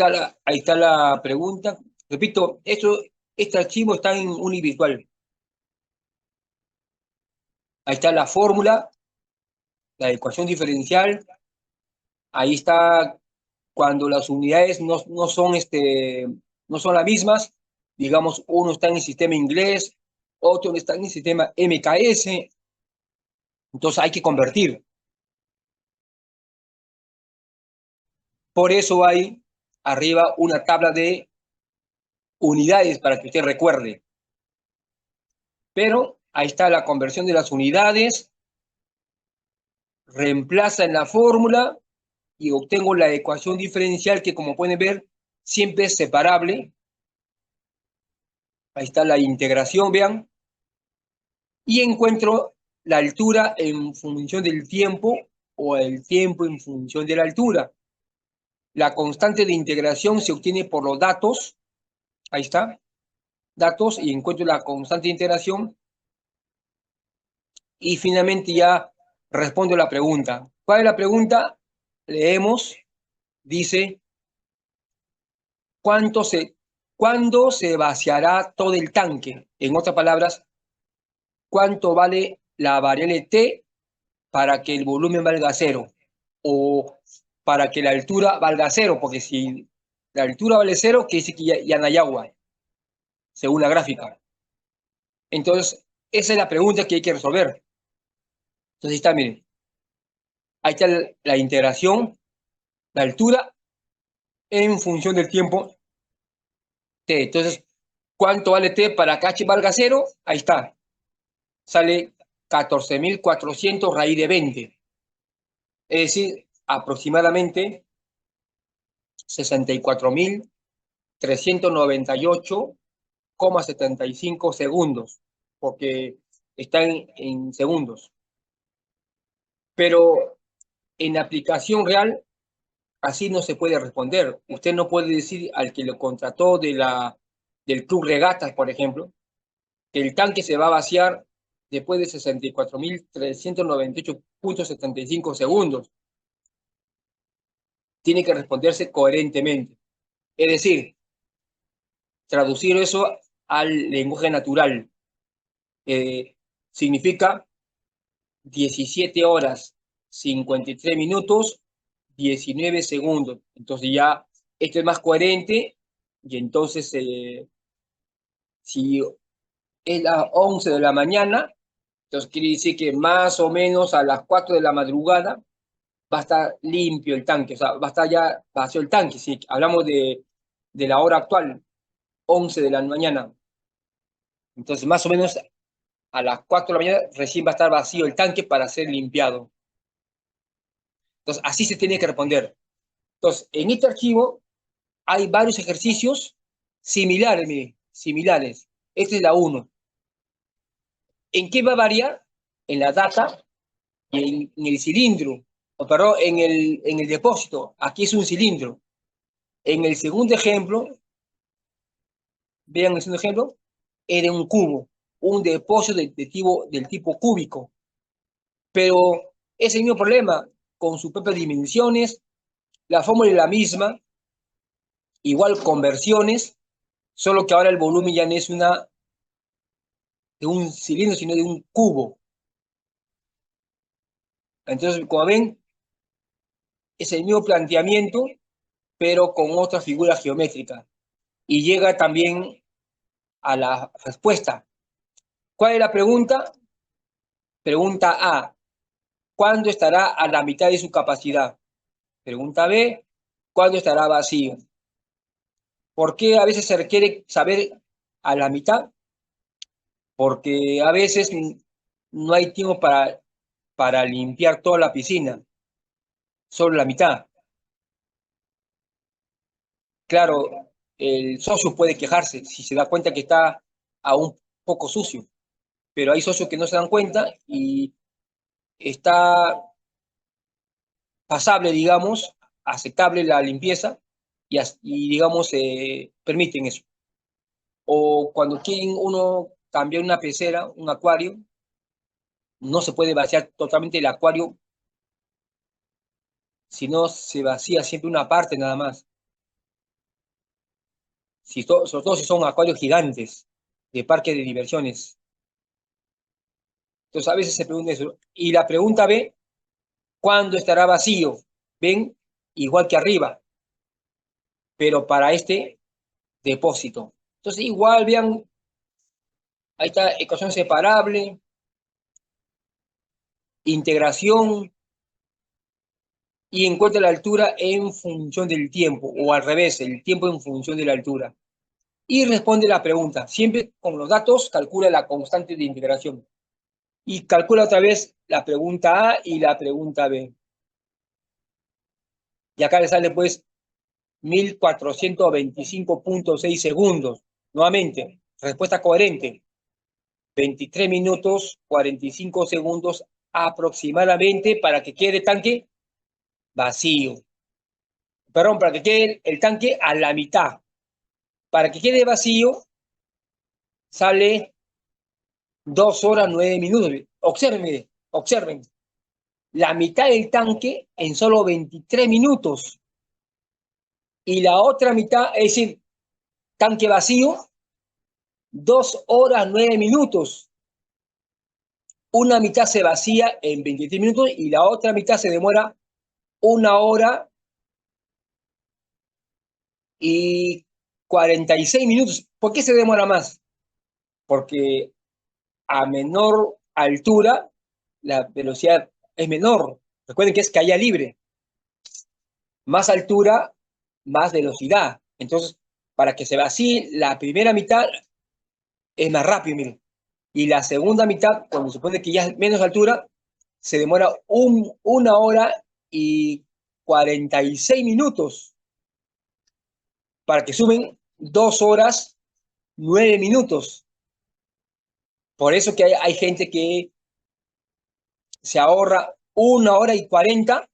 ahí está la pregunta. Repito, este archivo está en univirtual. Ahí está la fórmula, la ecuación diferencial. Ahí está cuando las unidades no son las mismas. Digamos, uno está en el sistema inglés, otro está en el sistema MKS. Entonces hay que convertir. Por eso hay arriba una tabla de unidades para que usted recuerde. Pero ahí está la conversión de las unidades, reemplaza en la fórmula y obtengo la ecuación diferencial que, como pueden ver, siempre es separable. Ahí está la integración, vean. Y encuentro la altura en función del tiempo o el tiempo en función de la altura. La constante de integración se obtiene por los datos. Ahí está. Datos y encuentro la constante de integración. Y finalmente ya respondo la pregunta. ¿Cuál es la pregunta? Leemos. Dice, ¿cuándo se vaciará todo el tanque? En otras palabras, ¿cuánto vale la variable T para que el volumen valga 0? O para que la altura valga 0, porque si la altura vale 0, quiere decir que ya no hay agua, según la gráfica. Entonces, esa es la pregunta que hay que resolver. Entonces, está, miren. Ahí está la integración, la altura en función del tiempo T. Entonces, ¿cuánto vale T para que H valga 0? Ahí está. Sale 14.400 raíz de 20. Es decir, aproximadamente 64.398,75 segundos, porque están en segundos. Pero en aplicación real, así no se puede responder. Usted no puede decir al que lo contrató del Club Regatas, por ejemplo, que el tanque se va a vaciar después de 64.398,75 segundos. Tiene que responderse coherentemente. Es decir, traducir eso al lenguaje natural. Significa 17 horas, 53 minutos, 19 segundos. Entonces ya esto es más coherente y entonces si es las 11 de la mañana, entonces quiere decir que más o menos a las 4 de la madrugada va a estar limpio el tanque, o sea, va a estar ya vacío el tanque. Si hablamos de la hora actual, 11 de la mañana, entonces más o menos a las 4 de la mañana recién va a estar vacío el tanque para ser limpiado. Entonces, así se tiene que responder. Entonces, en este archivo hay varios ejercicios similares, miren, similares. Esta es la 1. ¿En qué va a variar? En la data y en el cilindro, o perdón, en el depósito. Aquí es un cilindro. En el segundo ejemplo, vean el segundo ejemplo, es de un cubo, un depósito del tipo cúbico. Pero es el mismo problema, con sus propias dimensiones, la fórmula es la misma, igual conversiones, solo que ahora el volumen ya no es de un cilindro, sino de un cubo. Entonces, como ven, es el mismo planteamiento, pero con otra figura geométrica. Y llega también a la respuesta. ¿Cuál es la pregunta? Pregunta A. ¿Cuándo estará a la mitad de su capacidad? Pregunta B. ¿Cuándo estará vacío? ¿Por qué a veces se requiere saber a la mitad? Porque a veces no hay tiempo para limpiar toda la piscina, solo la mitad. Claro, el socio puede quejarse si se da cuenta que está aún poco sucio, pero hay socios que no se dan cuenta y está pasable, digamos, aceptable la limpieza y digamos, permiten eso. O cuando quieren uno cambiar una pecera, un acuario, no se puede vaciar totalmente el acuario, sino se vacía siempre una parte nada más. Sobre todo si son acuarios gigantes, de parques de diversiones. Entonces a veces se pregunta eso. Y la pregunta B, ¿cuándo estará vacío? ¿Ven? Igual que arriba, pero para este depósito. Entonces igual, vean, ahí está ecuación separable, integración, y encuentra la altura en función del tiempo, o al revés, el tiempo en función de la altura. Y responde la pregunta. Siempre con los datos calcula la constante de integración. Y calcula otra vez la pregunta A y la pregunta B. Y acá le sale pues 1425.6 segundos. Nuevamente, respuesta coherente. 23 minutos 45 segundos aproximadamente para que quede el tanque vacío. Perdón, para que quede el tanque a la mitad. Para que quede vacío, sale 2 horas 9 minutos. Observen. La mitad del tanque en solo 23 minutos. Y la otra mitad, es decir, tanque vacío, 2 horas 9 minutos. Una mitad se vacía en 23 minutos y la otra mitad se demora 1 hora y 46 minutos. ¿Por qué se demora más? Porque a menor altura la velocidad es menor. Recuerden que es caída libre. Más altura, más velocidad. Entonces, para que se vacíe la primera mitad es más rápido, miren. Y la segunda mitad, cuando se supone que ya es menos altura, se demora 1 hora y 46 minutos. Para que sumen 2 horas 9 minutos. Por eso que hay gente que se ahorra 1 hora y 40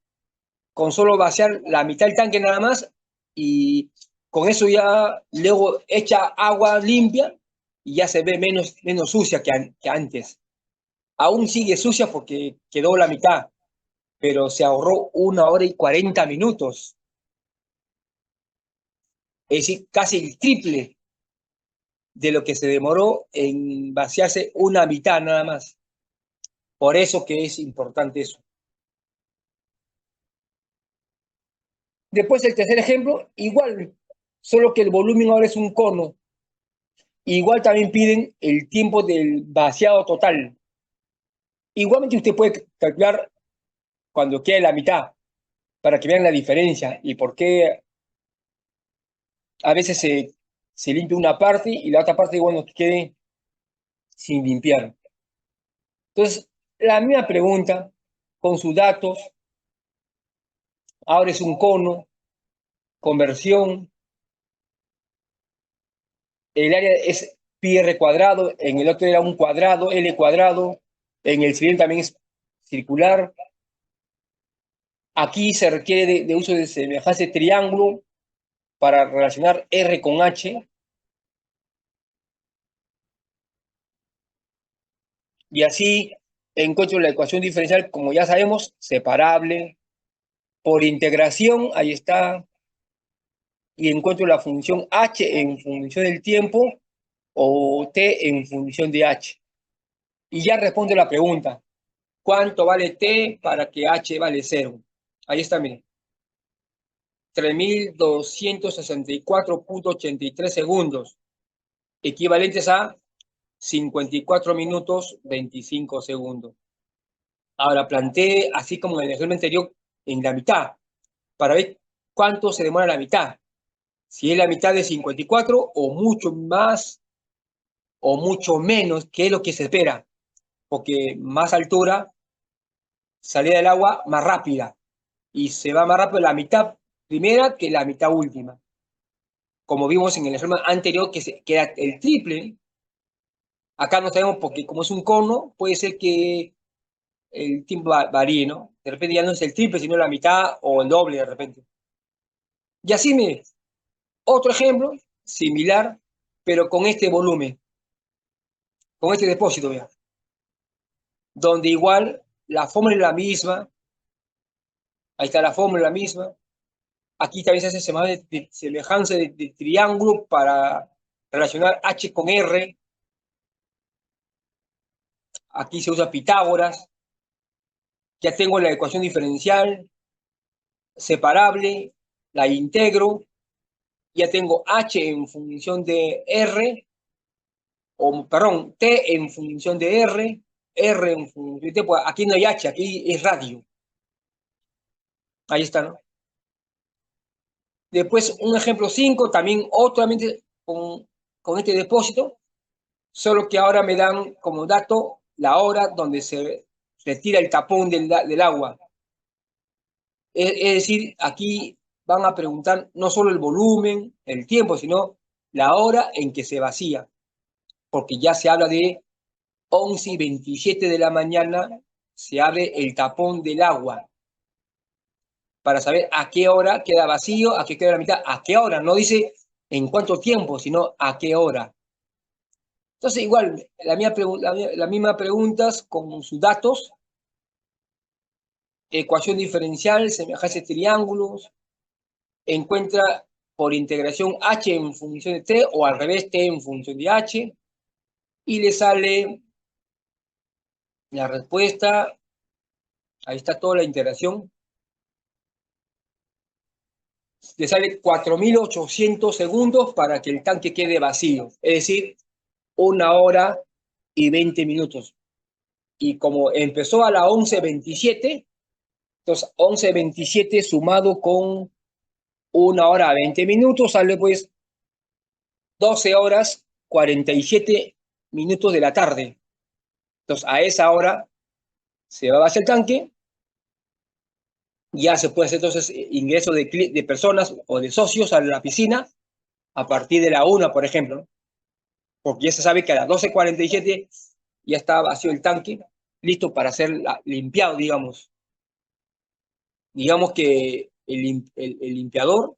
con solo vaciar la mitad del tanque nada más, y con eso ya luego echa agua limpia y ya se ve menos sucia que antes. Aún sigue sucia porque quedó la mitad, pero se ahorró 1 hora y 40 minutos. Es decir, casi el triple de lo que se demoró en vaciarse una mitad nada más. Por eso que es importante eso. Después el tercer ejemplo, igual, solo que el volumen ahora es un cono. Igual también piden el tiempo del vaciado total. Igualmente usted puede calcular cuando quede la mitad, para que vean la diferencia y por qué a veces se limpia una parte y la otra parte, bueno, que quede sin limpiar. Entonces, la misma pregunta, con sus datos, ahora es un cono, conversión, el área es pi r cuadrado, en el otro era un cuadrado, l cuadrado, en el siguiente también es circular. Aquí se requiere de uso de semejanza de triángulo para relacionar R con H. Y así encuentro la ecuación diferencial, como ya sabemos, separable. Por integración, ahí está. Y encuentro la función H en función del tiempo o T en función de H. Y ya respondo la pregunta. ¿Cuánto vale T para que H vale 0? Ahí está, miren. 3.264.83 segundos, equivalentes a 54 minutos 25 segundos. Ahora planteé, así como en el ejemplo anterior, en la mitad, para ver cuánto se demora la mitad. Si es la mitad de 54 o mucho más o mucho menos, que es lo que se espera. Porque más altura, salida del agua más rápida. Y se va más rápido la mitad primera que la mitad última. Como vimos en el ejemplo anterior, que era el triple. Acá no sabemos porque como es un cono, puede ser que el tiempo varíe, ¿no? De repente ya no es el triple, sino la mitad o el doble de repente. Y así otro ejemplo similar, pero con este volumen, con este depósito, vean. Donde igual la fórmula es la misma. Ahí está la fórmula la misma. Aquí también se hace semejanza de triángulo para relacionar H con R. Aquí se usa Pitágoras. Ya tengo la ecuación diferencial separable, la integro. Ya tengo H en función de R, o perdón, T en función de R, R en función de T. Pues aquí no hay H, aquí es radio. Ahí está, ¿no? Después, un ejemplo 5, también otro con este depósito, solo que ahora me dan como dato la hora donde se retira el tapón del agua. Es decir, aquí van a preguntar no solo el volumen, el tiempo, sino la hora en que se vacía. Porque ya se habla de 11:27 de la mañana, se abre el tapón del agua. Para saber a qué hora queda vacío, a qué queda la mitad, a qué hora. No dice en cuánto tiempo, sino a qué hora. Entonces, igual, la misma preguntas con sus datos, ecuación diferencial, semejanzas de triángulos, encuentra por integración h en función de t o al revés t en función de h y le sale la respuesta. Ahí está toda la integración. Le sale 4.800 segundos para que el tanque quede vacío, es decir, 1 hora y 20 minutos. Y como empezó a las 11:27, entonces 11:27 sumado con 1 hora 20 minutos, sale pues 12 horas 47 minutos de la tarde. Entonces a esa hora se va a vaciar el tanque, ya se puede hacer entonces ingreso de personas o de socios a la piscina a partir de la 1, por ejemplo, porque ya se sabe que a las 12:47 ya está vacío el tanque, listo para ser limpiado, digamos. Digamos que el limpiador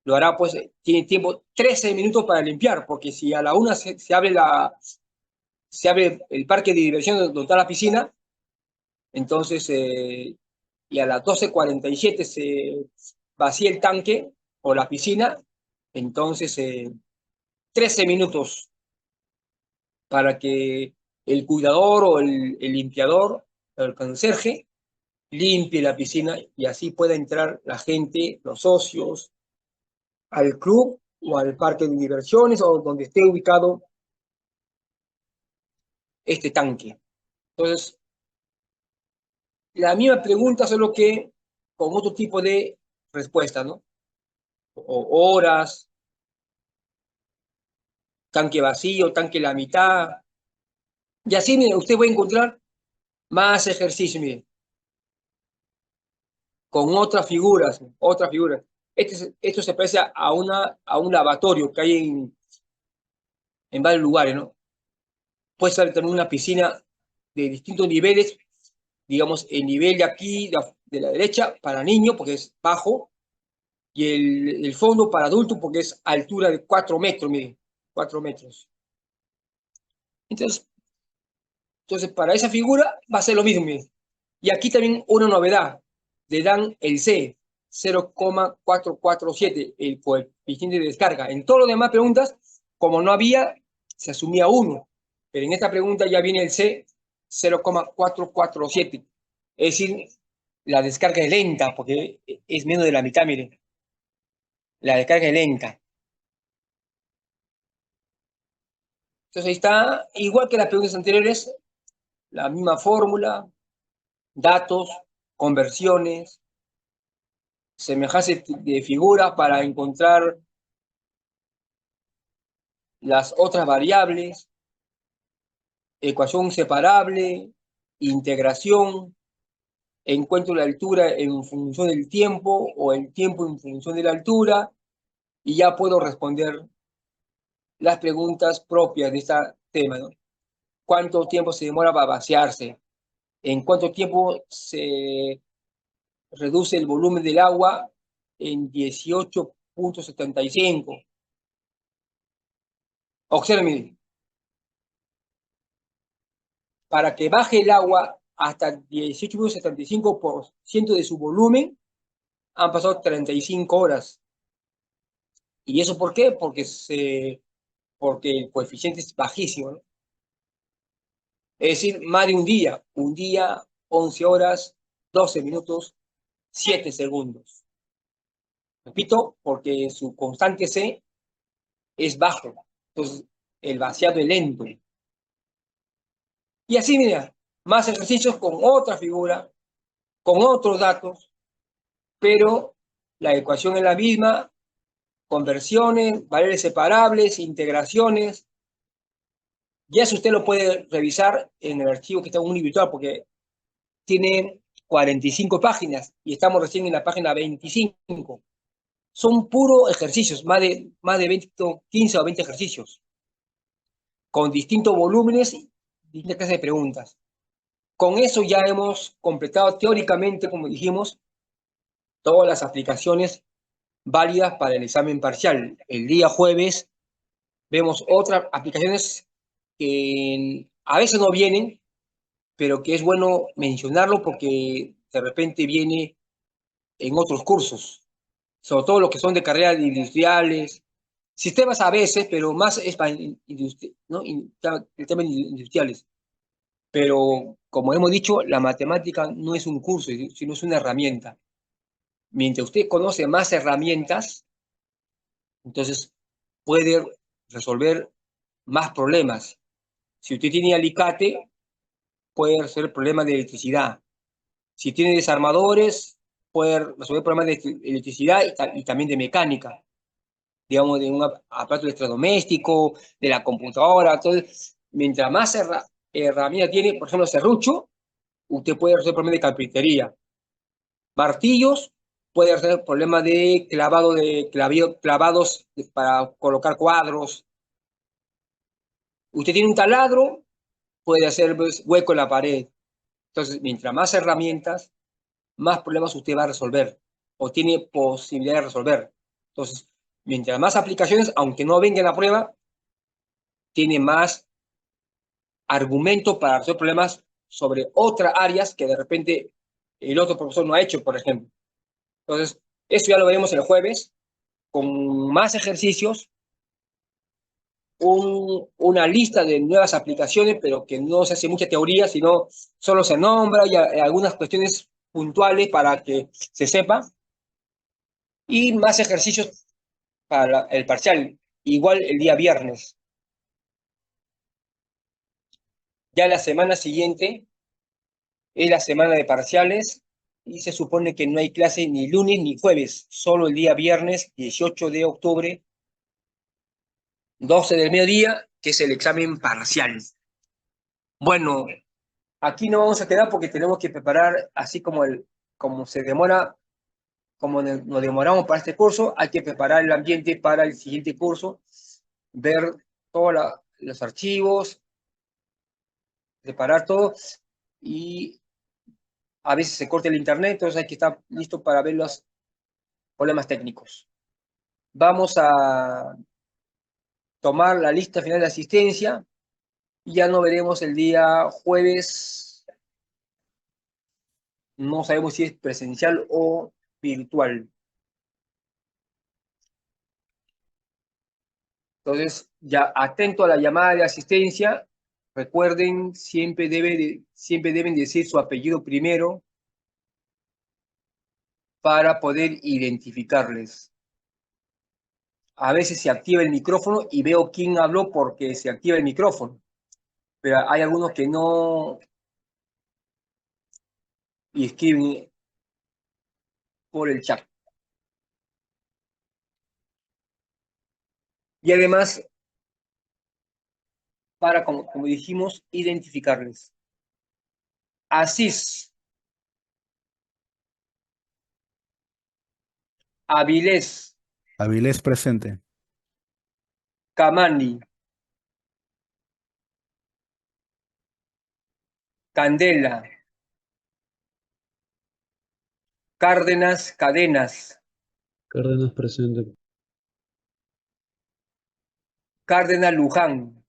lo hará, pues, tiene tiempo 13 minutos para limpiar, porque si a la 1 se abre el parque de diversión donde está la piscina, entonces, y a las 12:47 se vacía el tanque o la piscina, entonces 13 minutos para que el cuidador o el limpiador, el conserje, limpie la piscina y así pueda entrar la gente, los socios, al club o al parque de diversiones o donde esté ubicado este tanque. Entonces, la misma pregunta, solo que con otro tipo de respuesta, ¿no? O horas, tanque vacío, tanque la mitad. Y así, mire, usted va a encontrar más ejercicio, mire, con otras figuras, otras figuras. Esto se parece a un lavatorio que hay en varios lugares, ¿no? Puede ser también una piscina de distintos niveles, digamos, el nivel de aquí, de la derecha, para niños, porque es bajo, y el fondo para adultos, porque es altura de 4 metros, miren, 4 metros. Entonces, para esa figura va a ser lo mismo, miren. Y aquí también una novedad, le dan el C, 0,447, el coeficiente de descarga. En todas las demás preguntas, como no había, se asumía 1, pero en esta pregunta ya viene el C, 0,447. Es decir, la descarga es lenta, porque es menos de la mitad, miren. La descarga es lenta. Entonces ahí está, igual que las preguntas anteriores, la misma fórmula, datos, conversiones, semejanzas de figuras para encontrar las otras variables, ecuación separable, integración, encuentro la altura en función del tiempo o el tiempo en función de la altura, y ya puedo responder las preguntas propias de este tema, ¿no? ¿Cuánto tiempo se demora para vaciarse? ¿En cuánto tiempo se reduce el volumen del agua? En 18.75. Observen, para que baje el agua hasta 18.75% de su volumen, han pasado 35 horas. ¿Y eso por qué? Porque el coeficiente es bajísimo, ¿no? Es decir, más de un día, 11 horas, 12 minutos, 7 segundos. Repito, porque su constante C es bajo, entonces el vaciado es lento. Y así, mira, más ejercicios con otra figura, con otros datos, pero la ecuación es la misma, conversiones, variables separables, integraciones. Ya eso usted lo puede revisar en el archivo que está en un virtual, porque tiene 45 páginas y estamos recién en la página 25. Son puros ejercicios, más de 20, 15 o 20 ejercicios, con distintos volúmenes y distintas clases de preguntas. Con eso ya hemos completado teóricamente, como dijimos, todas las aplicaciones válidas para el examen parcial. El día jueves vemos otras aplicaciones que a veces no vienen, pero que es bueno mencionarlo porque de repente viene en otros cursos, sobre todo los que son de carreras industriales, sistemas a veces, pero más es para ¿no? Temas industriales. Pero como hemos dicho, la matemática no es un curso, sino es una herramienta. Mientras usted conoce más herramientas, entonces puede resolver más problemas. Si usted tiene alicate, puede resolver problemas de electricidad. Si tiene desarmadores, puede resolver problemas de electricidad y también de mecánica, digamos, de un aparato electrodoméstico, de la computadora. Entonces, mientras más herramientas tiene, por ejemplo, serrucho, usted puede resolver problemas de carpintería. Martillos, puede resolver problemas de clavados para colocar cuadros. Usted tiene un taladro, puede hacer pues, hueco en la pared. Entonces, mientras más herramientas, más problemas usted va a resolver o tiene posibilidad de resolver. Entonces, mientras más aplicaciones, aunque no venga en la prueba, tiene más argumento para resolver problemas sobre otras áreas que de repente el otro profesor no ha hecho, por ejemplo. Entonces, eso ya lo veremos el jueves con más ejercicios, una lista de nuevas aplicaciones, pero que no se hace mucha teoría, sino solo se nombra y algunas cuestiones puntuales para que se sepa, y más ejercicios para el parcial, igual el día viernes. Ya la semana siguiente es la semana de parciales y se supone que no hay clase ni lunes ni jueves, solo el día viernes 18 de octubre, 12 del mediodía, que es el examen parcial. Bueno, aquí no vamos a quedar porque tenemos que preparar, así como se demora, como nos demoramos para este curso, hay que preparar el ambiente para el siguiente curso, ver todos los archivos, preparar todo, y a veces se corta el internet, entonces hay que estar listo para ver los problemas técnicos. Vamos a tomar la lista final de asistencia y ya no veremos el día jueves. No sabemos si es presencial o virtual. Entonces, ya atento a la llamada de asistencia. Recuerden, siempre deben decir su apellido primero para poder identificarles. A veces se activa el micrófono y veo quién habló porque se activa el micrófono. Pero hay algunos que no y escriben por el chat. Y además, para, como dijimos, identificarles. Asís, Avilés, Avilés presente. Camani, Candela, Cárdenas, Cadenas, Cárdenas presente. Cárdenas, Luján,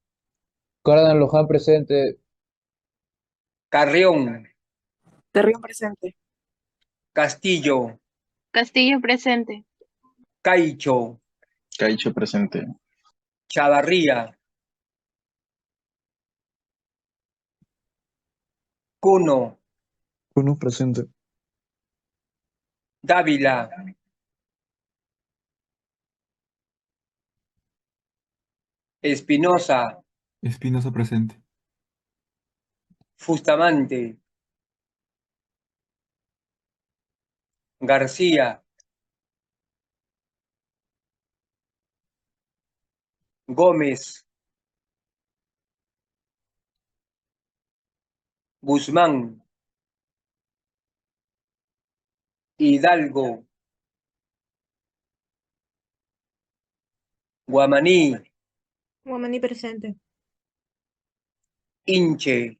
Cárdenas Luján presente. Carrión, Carrión presente. Castillo, Castillo presente. Caicho, Caicho presente. Chavarría, Cuno, Uno presente. Dávila, Espinosa, Espinosa presente. Bustamante, García, Gómez, Guzmán, Hidalgo, Guamaní, Guamaní presente. Inche,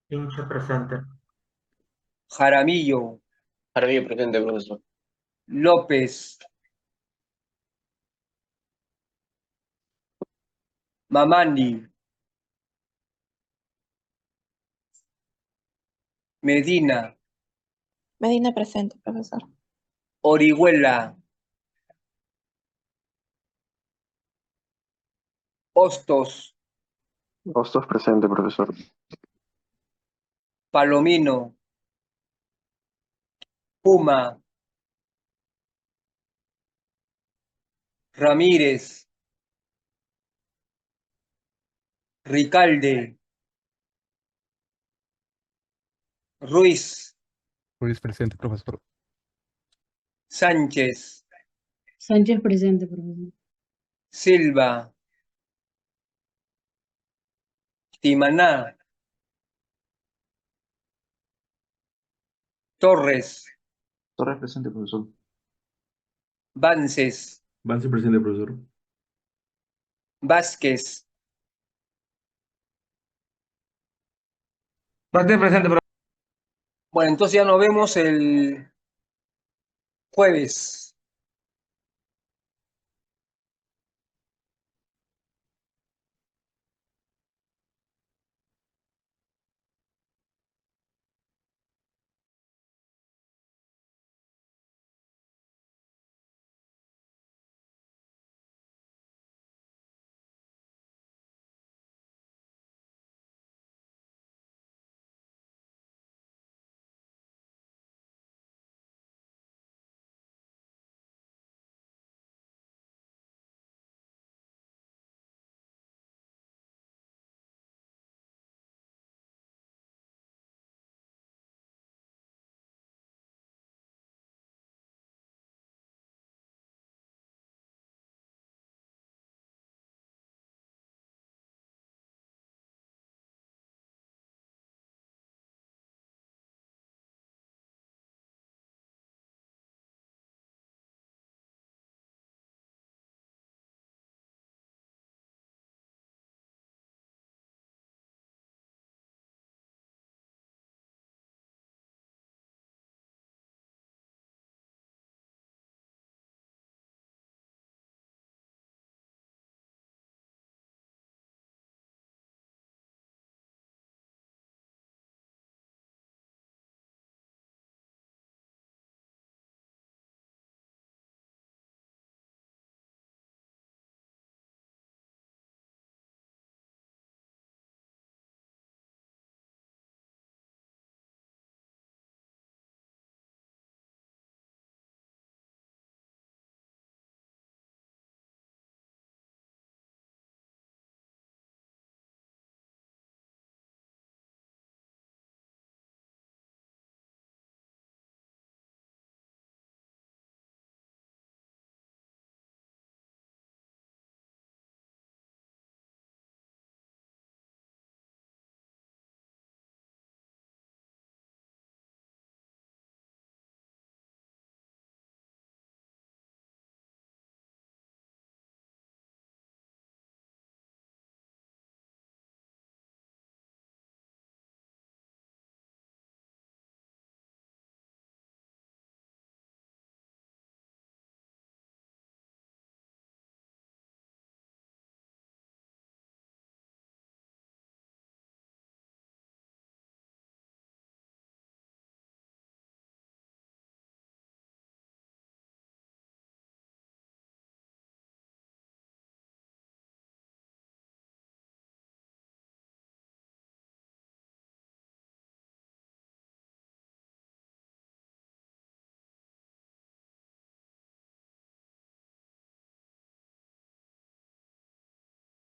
Inche presente. Jaramillo, Jaramillo presente, profesor. López, Mamani, Medina, Medina presente, profesor. Orihuela, Hostos, Hostos presente, profesor. Palomino, Puma, Ramírez, Ricalde, Ruiz, Ruiz presente, profesor. Sánchez, Sánchez presente, profesor. Silva, Timaná, Torres, Torres presente, profesor. Vances, Vance presente, profesor. Vázquez. Vázquez presente, profesor. Bueno, entonces ya nos vemos el jueves.